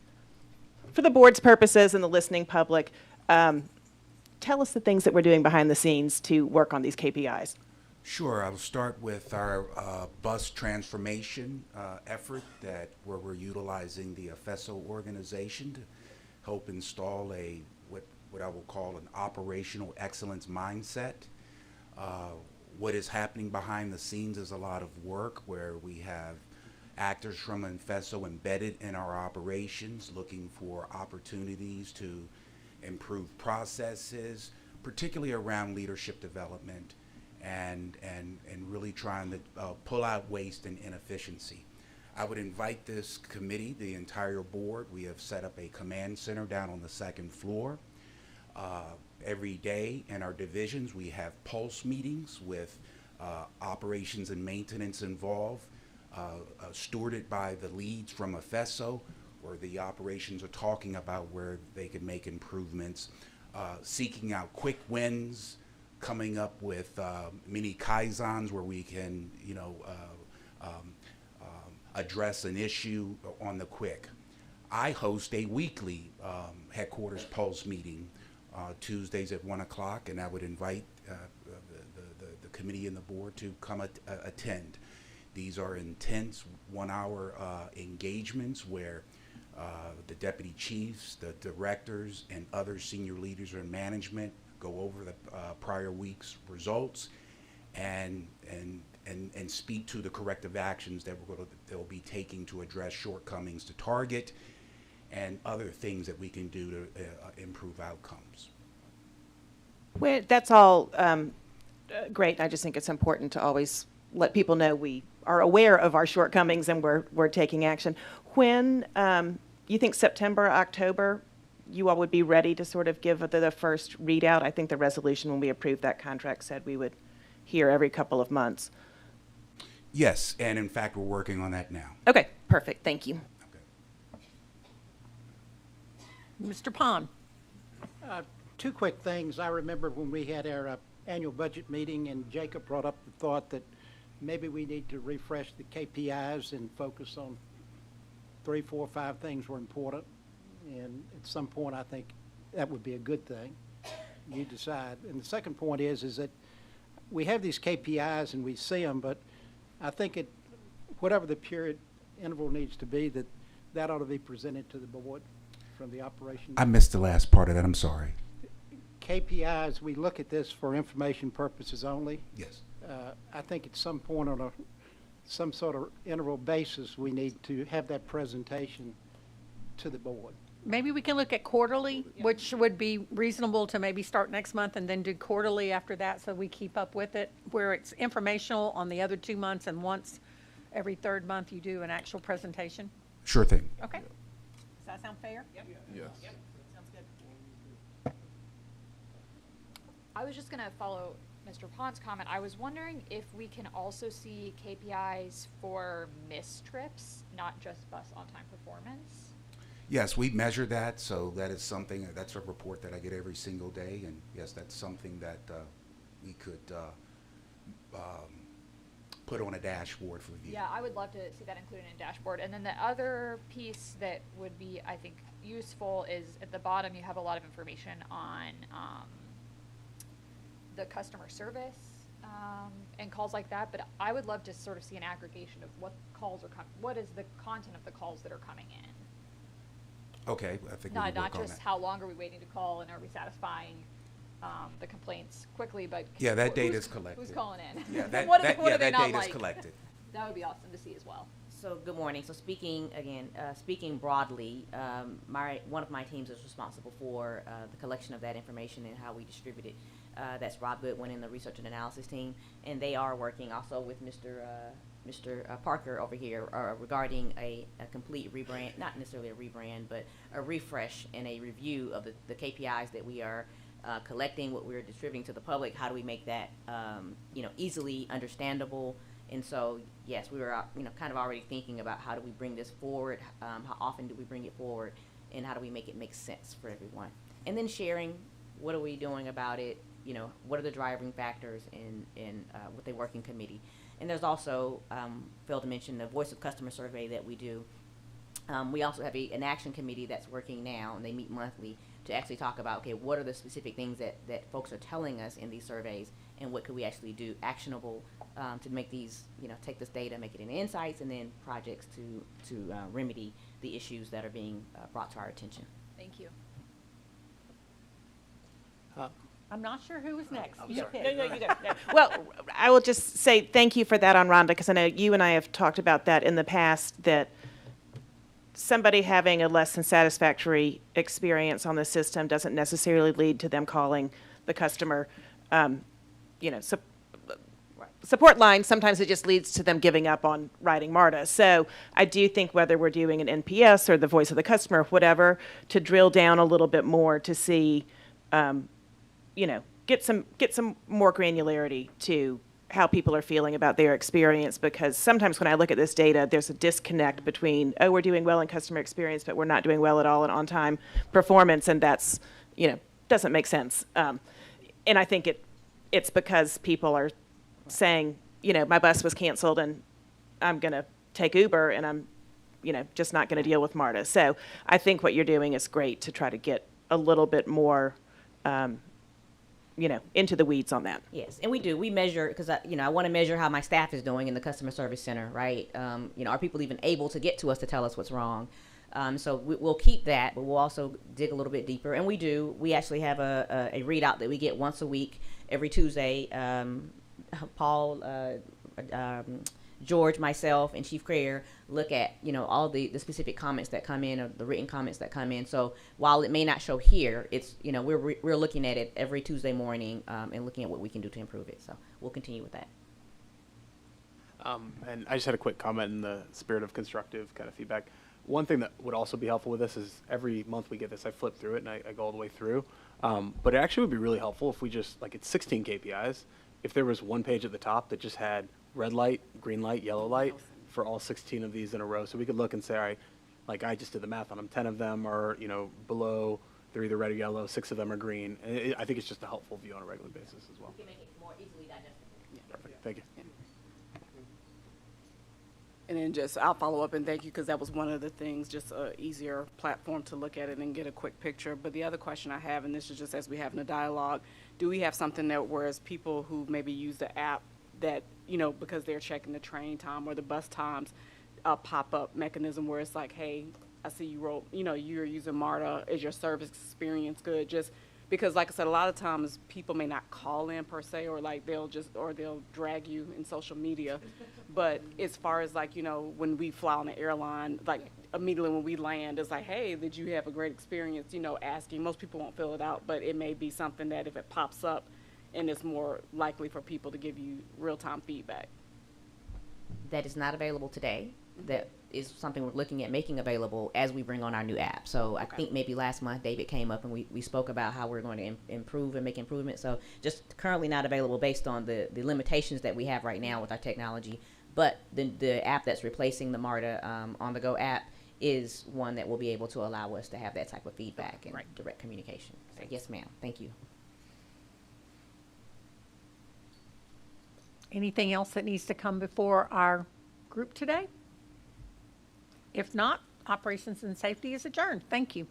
for the board's purposes and the listening public, tell us the things that we're doing behind the scenes to work on these KPIs. Sure. I'll start with our bus transformation effort where we're utilizing the FESO organization to help install what I will call an operational excellence mindset. What is happening behind the scenes is a lot of work where we have actors from FESO embedded in our operations, looking for opportunities to improve processes, particularly around leadership development and and really trying to pull out waste and inefficiency. I would invite this committee, the entire board. We have set up a command center down on the second floor. Every day in our divisions, we have pulse meetings with operations and maintenance involved, stewarded by the leads from AFESO, where the operations are talking about where they can make improvements, seeking out quick wins, coming up with mini kaizens where we can, address an issue on the quick. I host a weekly headquarters pulse meeting Tuesdays at 1 o'clock, and I would invite the committee and the board to come attend. These are intense 1-hour engagements where the deputy chiefs, the directors, and other senior leaders in management go over the prior week's results and speak to the corrective actions that they'll be taking to address shortcomings to target and other things that we can do to improve outcomes. Well, that's all great. I just think it's important to always let people know we are aware of our shortcomings and we're taking action. When you think September, October, you all would be ready to sort of give the first readout? I think the resolution when we approved that contract said we would hear every couple of months. Yes, and in fact, we're working on that now. Okay, perfect. Thank you. Mr. Pond. Two quick things. I remember when we had our annual budget meeting and Jacob brought up the thought that maybe we need to refresh the KPIs and focus on 3, 4, 5 things were important. And at some point, I think that would be a good thing. You decide. And the second point is that we have these KPIs and we see them, but I think whatever the period interval needs to be, that ought to be presented to the board from the operation. I missed the last part of that. I'm sorry. KPIs, we look at this for information purposes only. Yes. I think at some point on some sort of interval basis, we need to have that presentation to the board. Maybe we can look at quarterly, which would be reasonable to maybe start next month and then do quarterly after that so we keep up with it, where it's informational on the other 2 months and once every third month you do an actual presentation. Sure thing. Okay. Does that sound fair? Yep. Yes. Yep. Sounds good. I was just going to follow Mr. Pond's comment. I was wondering if we can also see KPIs for missed trips, not just bus on-time performance. Yes, we measure that, so that is something, that's a report that I get every single day, and yes, that's something that we could put on a dashboard for view. Yeah, I would love to see that included in a dashboard. And then the other piece that would be, I think, useful is at the bottom you have a lot of information on the customer service and calls like that, but I would love to sort of see an aggregation of what calls are what is the content of the calls that are coming in. Okay, I think we can work Not on just that. how long are we waiting to call and are we satisfying the complaints quickly, but Yeah, that data is collected. Who's calling in? Yeah, that, what that, are yeah, they that not data is like? collected. That would be awesome to see as well. So good morning. So speaking again, speaking broadly, one of my teams is responsible for the collection of that information and how we distribute it. That's Rob Goodwin in the research and analysis team, and they are working also with Mr. Parker over here regarding a complete rebrand, not necessarily a rebrand, but a refresh and a review of the KPIs that we are collecting, what we're distributing to the public. How do we make that easily understandable? And so, yes, we were kind of already thinking about how do we bring this forward, how often do we bring it forward, and how do we make it make sense for everyone. And then sharing, what are we doing about it, what are the driving factors with a working committee. And there's also, failed to mention, the Voice of Customer survey that we do. We also have an action committee that's working now, and they meet monthly to actually talk about, okay, what are the specific things that folks are telling us in these surveys, and what could we actually do actionable to make these, take this data, make it into insights, and then projects to remedy the issues that are being brought to our attention. Thank you. I'm not sure who was next. No, you go. Well, I will just say thank you for that on Rhonda, because I know you and I have talked about that in the past, that somebody having a less than satisfactory experience on the system doesn't necessarily lead to them calling the customer, support line, sometimes it just leads to them giving up on writing MARTA. So I do think whether we're doing an NPS or the voice of the customer, whatever, to drill down a little bit more to see, you know, get some more granularity to how people are feeling about their experience, because sometimes when I look at this data, there's a disconnect between, oh, we're doing well in customer experience, but we're not doing well at all in on-time performance, and that's, you know, doesn't make sense. And I think it's because people are saying, you know, my bus was canceled and I'm going to take Uber and I'm, you know, just not going to deal with MARTA. So I think what you're doing is great to try to get a little bit more, you know, into the weeds on that. Yes, and we do. We measure, because I want to measure how my staff is doing in the customer service center, right? You know, are people even able to get to us to tell us what's wrong? So we'll keep that, but we'll also dig a little bit deeper. And we do. We actually have a readout that we get once a week, every Tuesday. Paul, George, myself, and Chief Crayer look at, you know, all the specific comments that come in, or the written comments that come in. So while it may not show here, it's, you know, we're looking at it every Tuesday morning, and looking at what we can do to improve it. So we'll continue with that. And I just had a quick comment in the spirit of constructive kind of feedback. One thing that would also be helpful with this is every month we get this, I flip through it and I go all the way through. But it actually would be really helpful if we just, like, it's 16 KPIs. If there was one page at the top that just had red light, green light, yellow light for all 16 of these in a row. So we could look and say, all right, like I just did the math on them, 10 of them are, you know, below, they're either red or yellow, 6 of them are green. And I think it's just a helpful view on a regular basis as well. We can make it more easily digestible. Yeah. Perfect, thank you. And then just, I'll follow up and thank you, because that was one of the things, just a easier platform to look at it and get a quick picture. But the other question I have, and this is just as we having a dialogue, do we have something that, whereas people who maybe use the app that, you know, because they're checking the train time or the bus times, a pop-up mechanism where it's like, hey, I see you wrote, you know, you're using MARTA, is your service experience good? Just because, like I said, a lot of times people may not call in per se, or like they'll drag you in social media. But as far as, like, you know, when we fly on the airline, like immediately when we land, it's like, hey, did you have a great experience? You know, asking. Most people won't fill it out, but it may be something that if it pops up, and it's more likely for people to give you real-time feedback. That is not available today. That is something we're looking at making available as we bring on our new app. So I think maybe last month David came up and we spoke about how we're going to improve and make improvements. So just currently not available based on the limitations that we have right now with our technology. But the app that's replacing the MARTA on-the-go app is one that will be able to allow us to have that type of feedback and direct communication. So yes, ma'am. Thank you. Anything else that needs to come before our group today? If not, Operations and Safety is adjourned. Thank you.